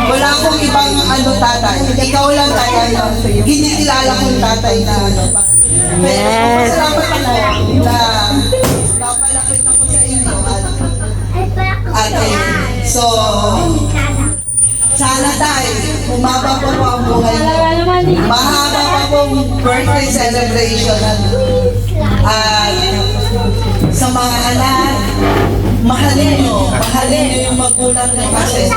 wala akong ibang tatay. Ikaw lang tatay na ginikilala kong tatay na Yes. Salamat ako na napalapit ako sa inyo at so sana tayo umaba po ang buhay niyo. Mahaba pa pong birthday celebration at sa mga anak, mahalin niyo yung magulang niyo kasi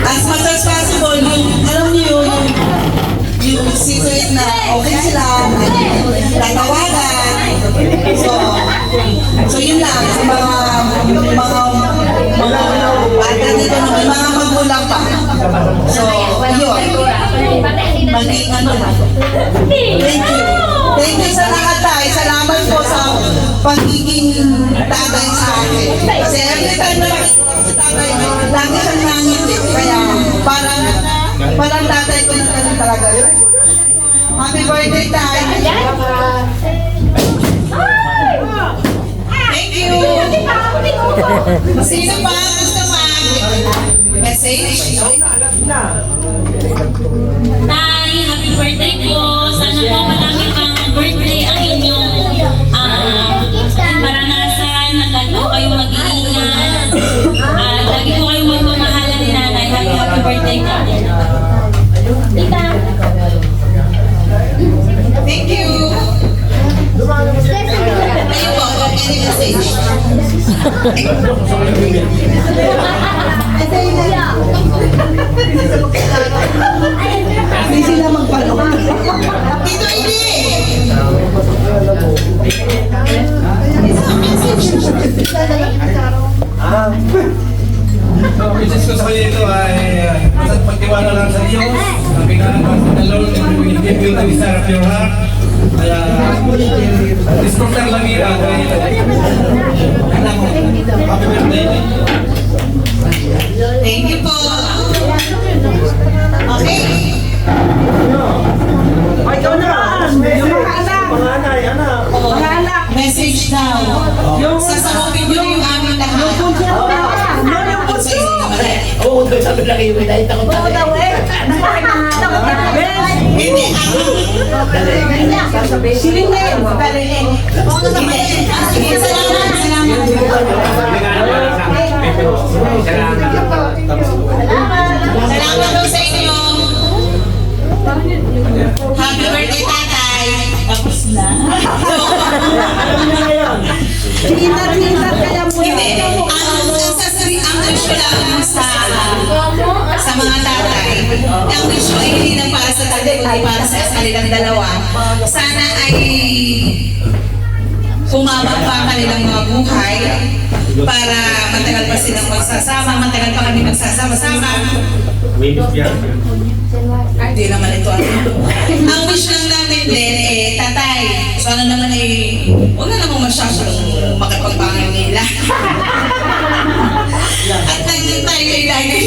as much as possible, alam niyo yung secret na okay sila, tatawagan. So yun lang sa mga bata dito na may mga magulang pa. So, yun. Maging lang. Thank you sa lahat tayo. Salamat po sa pagiging tatay sa akin. Kasi every time na makikita ko si tatay, lagi siyang nangiti. Kaya parang tatay ko na talaga. Happy birthday tayo. Thank you. Sino pa gusto mag-message? Tay, happy birthday po. Sana po marami pang birthday ang inyong maranasan. At lagi po kayong mag-iingat. At lagi po kayong magmamahalan ni nanay. Happy birthday po. Thank you. Kayo po, any message? Hindi sila magpalo. Dito hindi! So, message ko sa kayo ito ay basta pagtiwala lang sa Diyos. Sabi nga ng Lord, will give you the desire of your heart. Kaya, discover lang yun. Alam mo, happy birthday. Thank you po. Okay. Ay, ikaw na! Yung mga anak! Mga anak. Message daw. Sasabapin niyo yung aming lahat. Oo, doon sabi lang kayo, may ko pa rin. Hindi ako. Silingin. Sige, salamat. Salamat po sa inyo. Happy birthday, tatay. Tapos na. Chinat kaya mo Hindi. Ang wish ko lang sa mga tatay, ang wish ko ay hindi lang para sa tatay, kundi para sa kanilang dalawa. Sana ay humaba pa ang kanilang mga buhay para matagal pa silang magsasama, matagal pa kami magsasama-sama. Hindi naman ito ang wish lang namin din tatay, sana naman huwag na namang masyadong makipagbangan nila. At tayo ay lagi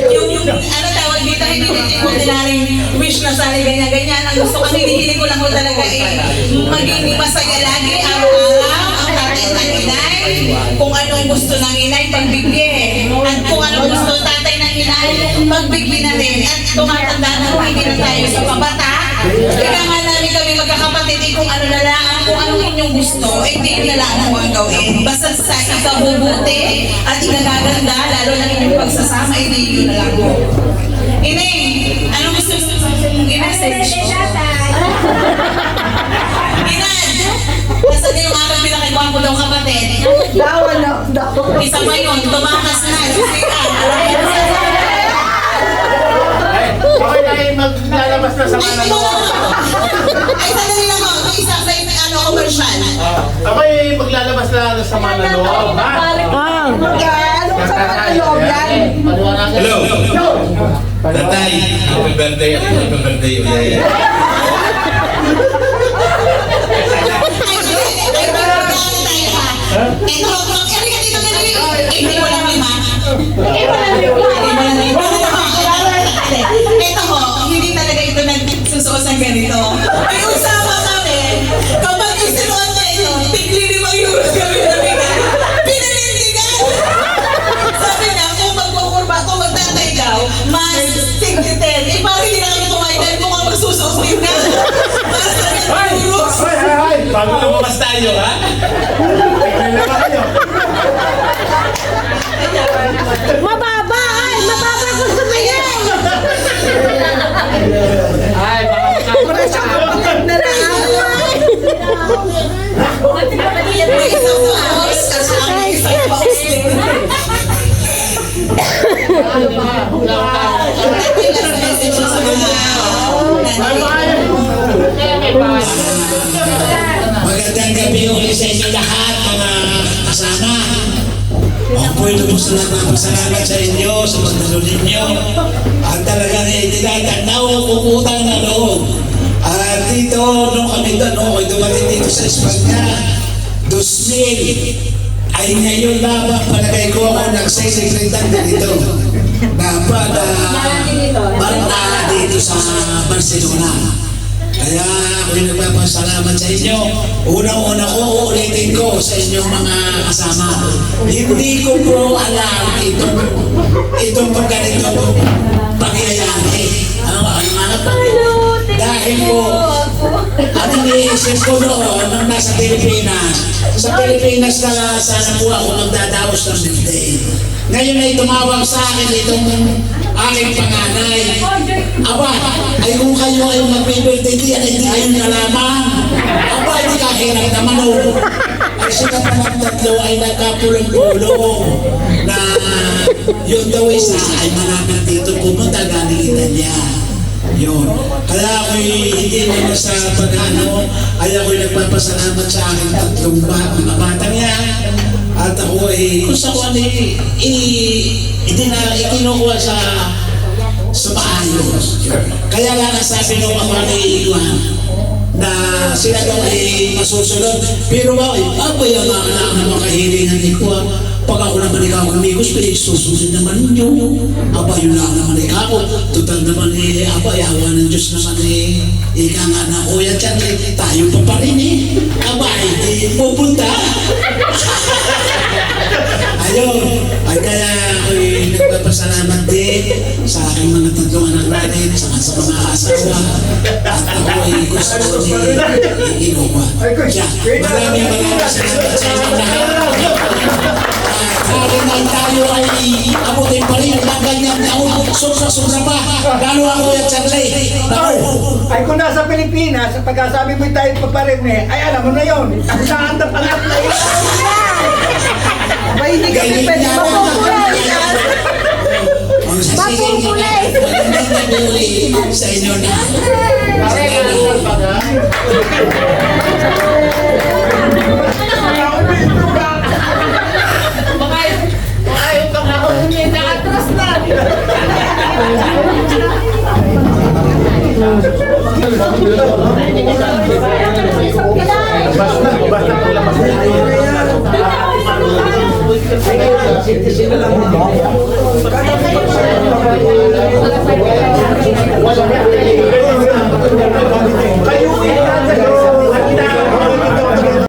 yung tawag dito, hindi yung ordinaryong wish na sana ganyan-ganyan. Ang gusto ko, hinihiling ko lang ko talaga maging masaya lagi araw-araw ang tatay ng inay. Kung anong gusto ng inay, pagbigay. At kung anong gusto tatay ng inay, pagbigay na rin. At tumatanda na hindi na tayo sa pabata, Kaya nga namin kami magkakapatid, kung ano na lang, kung anong inyong gusto, di na lang mo ang gawin. Basta sa ikabubuti at ikagaganda, lalo na inyong pagsasama, di yun na lang mo. Ineng, anong gusto mo i-message? Inan, nasa din yung aking pinakiguan ko daw kapatid. Isa pa yun, tumakas na. Okay na maglalabas na sa mga Ay, sandali lang ako. Ito isa sa commercial. Ako'y maglalabas na sa mga loob, ha? Hello. Tatay, happy birthday. Happy birthday. Ito ho, hindi talaga ito nagsusuot ng ganito. May usama kami, kapag isinuot niya ito, tigli 5 euros kami nabigay. Pinanindigan! Sabi niya, kung magkukurba, kung magtatay daw, mas tigli 10. Parang hindi na kami kumain dahil mukhang magsusuot din na. Para sa 10 euros. Hoy! Bago lumabas tayo, ha? Tignan naman kayo. Mababa! Ay! Mababa gusto mo yan! Ay, baka May isang house, at saka may isang box din. Magandang gabi ulit sa inyo lahat, mga kasama. Ako'y lubos na nagpapasalamat sa inyo sa pagdalo ninyo. At talagang tinatanaw ang puputang na loob. At dito, nung kami ako'y dumating dito sa Espanya, 2000, ay ngayon lamang palagay ko ako nagsisekretan dito. Dapat barta dito sa Barcelona. Kaya ako'y nagpapasalamat sa inyo. Unang-una ko, uulitin ko sa inyong mga kasama. Hindi ko po alam itong pagganito pangyayari. Dahil po, ang iniisip ko noon nang nasa Pilipinas, sa Pilipinas na sana po ako magdadaos ng birthday. Ngayon ay tumawag sa akin itong aking panganay. Aba, ay kung kayo ay mag-birthday, hindi kayo nalaman. Aba, hindi kahirap naman o. Ay sila pa ng tatlo ay nagkapulong-pulong na yun daw isa ay malapit dito pumunta galing Italia. Yun. Kaya ako'y hindi naman sa pag-ano, ay ako'y nagpapasalamat sa aking tatlong mga batang yan. At ako ay, kung sa kwan ikinukuha sa maayos. Kaya lang ang sabi nung mga naiiguan na sila daw ay masusunod. Pero ako yung mga anak na makahilingan ni Kuwa. Pag ako naman ikaw amigos, pero susunod naman ninyo. Aba, yun lang naman ikaw. Total naman aba, yawa ng Diyos naman ika nga na kuya dyan, tayo pa rin Aba, hindi pupunta. Ayun, ay kaya ako'y nagpapasalamat din sa aking mga tatlong anak natin, sa mga asawa. At ako ay gusto ko iinuwa. Maraming salamat sa inyo lahat. Sabi na tayo ay abutin pa rin ng ganyan na sobra-sobra pa. Lalo ako yung Charlie. Ay kung nasa Pilipinas, pagkasabi mo tayo pa rin ay alam mo na yun. Ang saan na pangat na yun. May hindi kami pwede mapupulay. Mapupulay. Magandang gabi sa inyo na.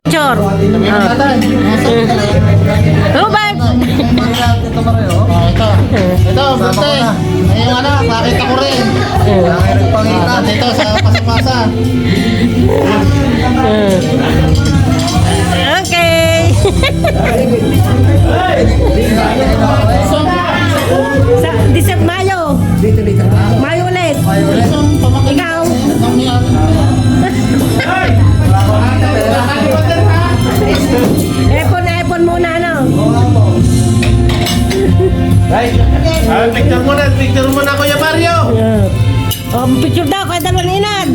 Chor. Ruben! Ito, birthday. Ngayong anak, nakita ko rin. Pangita dito sa Pasig-Masa. Picture muna, Kuya Mario. Picture daw, kaya dalawang inad.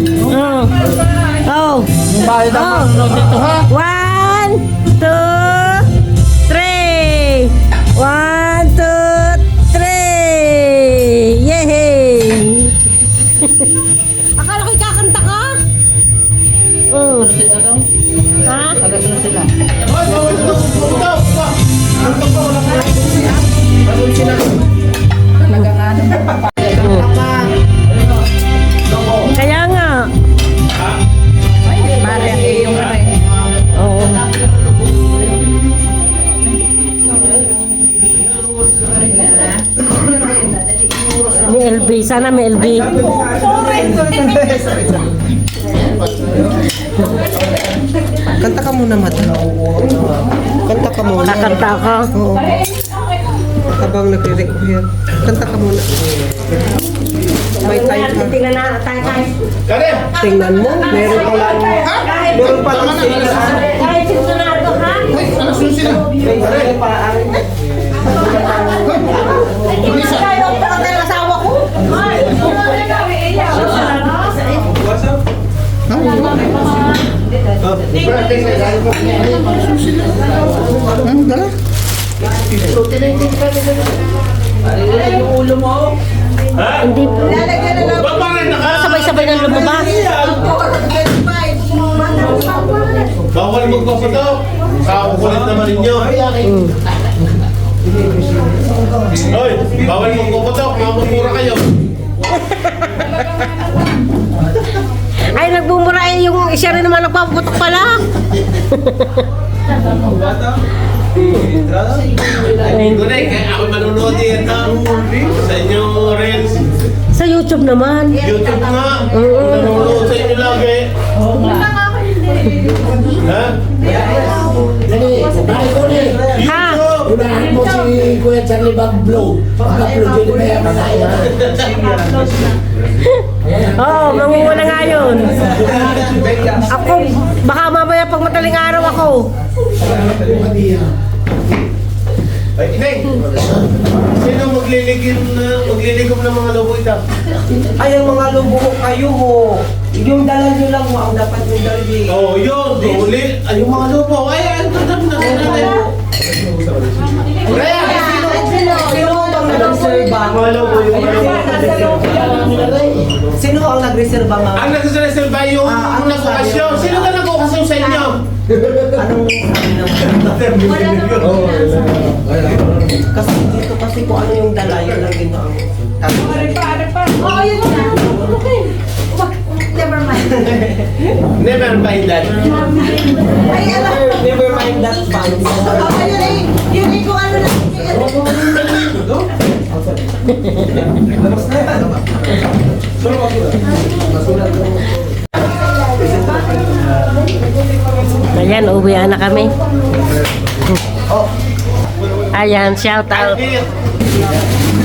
Oh. Bayad ang dito ha. 1, 2, 3. 1, 2, 3. Yehey! Akala ko ikakanta ka? Oh. Ha? Kaya nga. Mariang iyong Oo. May LB. Sana may LB. Kanta ka muna, Mata. Kanta ka muna. Kakanta ka. Oo. Habang nagre-require. Kanta ka muna. May time ka. Tingnan na tayo. Tingnan mo. Meron palang sales. Kahit sinunado ha? Ano susi na? Asawa ko. Ano dala? Hindi po. Sabay-sabay nang lumabas. Bawal magpapatok. Kakukulit naman ninyo. Hoy, bawal magpapatok. Mamamura kayo. Ay, nagbumura eh. Yung siya rin naman nagpaputok pala. Tunay, kaya ako manunood yan sa inyo rin. Sa YouTube naman. YouTube nga. Nanonood sa inyo lagi. Ha? Ha? Unahan mo si Kuya Charlie mag-vlog. Mag-upload yun na yung mga yan. Oo, mangunguna nga yun. Ako, baka mamaya pag madaling araw ako. Ay, Ineng! Sino magliligom ng mga lobo ito? Ay, ang mga lubo ko kayo ho. Yung dala nyo lang mo ang dapat yung dalhi. Oo, yun! Uli! Ay, yung mga lobo! Ay, ano na sinanay? Raya! Sino ang nag-reserva? Mga lobo, yung mga lobo. Sino ang nag-reserva nga? Ang nagsasalba yung nag-okasyon. Sino ka nag-okasyon sa inyo? Anong sabi naman? Kasi dito kasi kung ano yung dala, yun lang din ang Oh, yun na. Okay. Never mind. Never mind that. Ay, alam. Never mind that fans. Yun eh, kung ano lang. Ayan, uwian na kami. Ayan, shout out.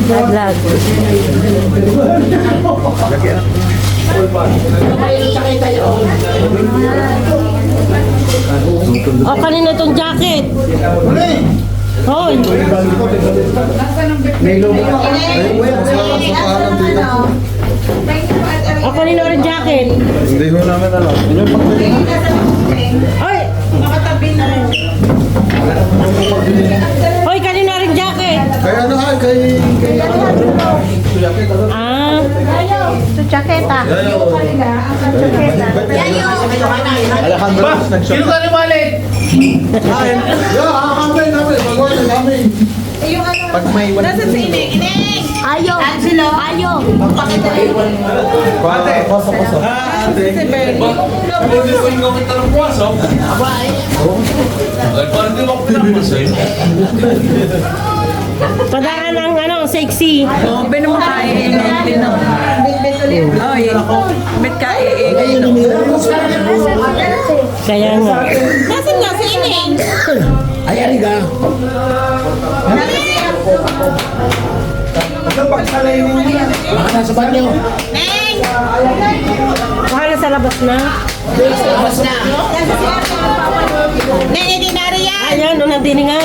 Vlog. Oh, kanina itong jacket. Hoy. Oh, kanina rin jacket. Hindi ko namin alam. Hoy. Hoy, kanina rin jacket. Kaya ano ha? Kay... Ah. Ito jaketa. Alejandro, Sino ka nabalik? kakambay namin. Bagoy na namin. Yung ano. Pag may... Nasaan si Ineng? Ineng! Ayo! Angelo! Ayo! Pakita rin. Ate! Pasok. Hindi ko yung kumita ng puwasok. Ay, parang di mo ako pinapasin. Padaan ang ano, sexy. Oh, mo kain. Oy, met kain. Kaya nga. Nasaan nga si Ineng? Ay, ariga. Baka nasa banyo. Neng! Baka na sa labas na. Neng, hindi na riyan! Ayan, nandini nga.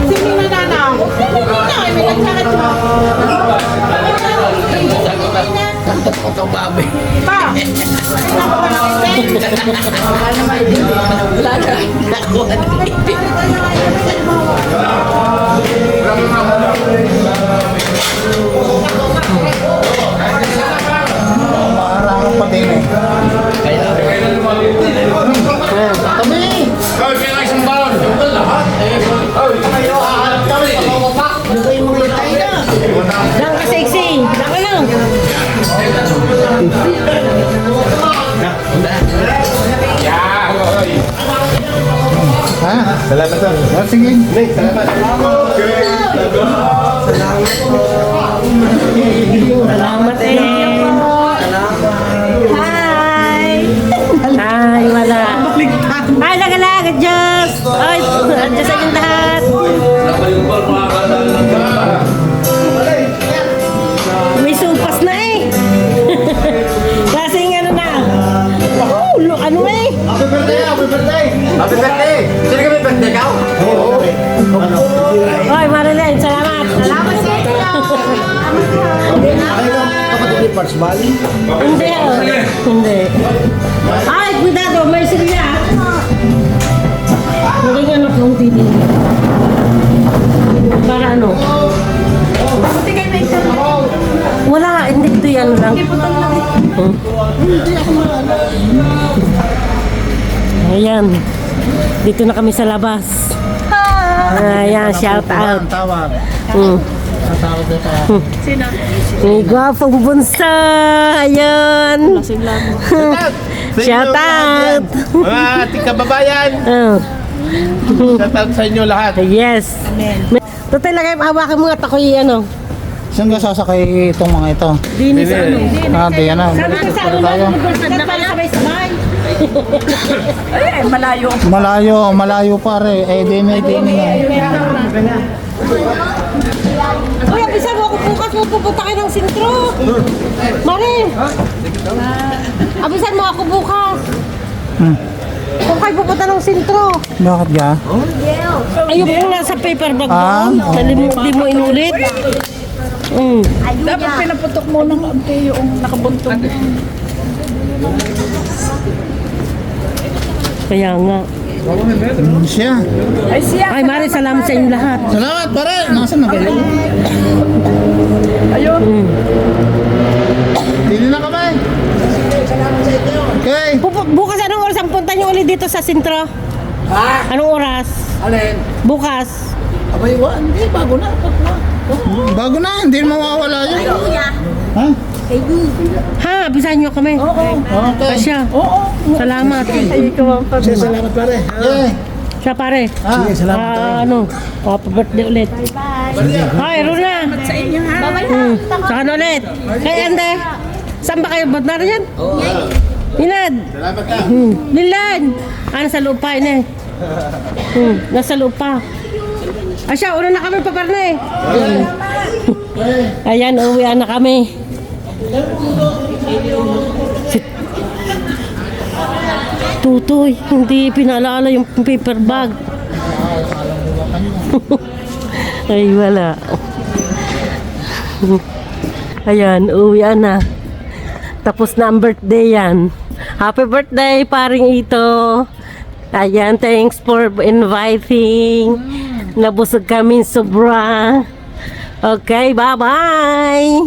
Sino na nanaw? Hindi na, may nagsakat sige. Salamat eh. Hi! Hi, wala. Hi, laga-laga, Diyos! Ay, Diyos sa inyong lahat. May sumpas na eh. Kasing ano na. Oh, look, ano eh. Happy birthday! Happy birthday! Happy birthday! Sino ka may birthday ka? Oo. Oy, Marilyn, salamat. Salamat sa inyo. Ay, kapatid ni Parts Bali. Hindi, oh. Hindi. Ay, cuidado, may sila. Huwag nga ng TV. Para ano? Wala, hindi ito yan lang. Ayan. Dito na kami sa labas. Ayan, shout out. Tawag. Tawag dito. Sino? May gwapong bunso. Ayan. Shout out. Mga ating kababayan, Oh. shout out sa inyo lahat. Yes. Tutay lang kayo, hawakan mo at ako'y ano. Saan ka sasakay itong mga ito? Dinis ano. Di yan na. Sabi ko sa ano tayo. na pala sabay-sabay. Malayo pare. Eh, di may na. Uy, abisa mo ako bukas, pupunta kayo ng sentro. Mari. Abisan mo ako bukas. Kung kayo pupunta ng sentro. Bakit ka? Ayun po nasa paper bag Ah, mo. Di mo inulit. Dapat pinaputok mo ng kaunti yung nakabuntong. Kaya nga. Siya. Ay, Mari, salamat sa inyo lahat. Salamat pare. Nasaan na kayo? Dili na kami. Okay. Bukas anong oras ang punta niyo ulit dito sa sentro? Ha? Anong oras? Alin? Bukas. Abay, hindi. Bago na. Bago na. Hindi mawawala yun. Ha? Ha, abisan niyo kami. Okay. Kasya. Salamat. Salamat pare. Okay. Siya pare. Sige, salamat. Ano? Happy birthday ulit. Hi, Runa. Sa inyo ha. Saka na ulit. Kay Ande. Saan ba kayo? Ba't narin yan? Linad. Salamat ka. Lilan. Nasa loob pa yun eh. Nasa loob pa. Asya, una na kami paparna eh. Ayan, uwian na kami. Tutoy, hindi pinaalala yung paper bag. Ay, wala. Ayan, uwian na. Tapos na ang birthday yan. Happy birthday, paring ito. Ayan, thanks for inviting. Nabusog kami sobra. Okay, bye-bye.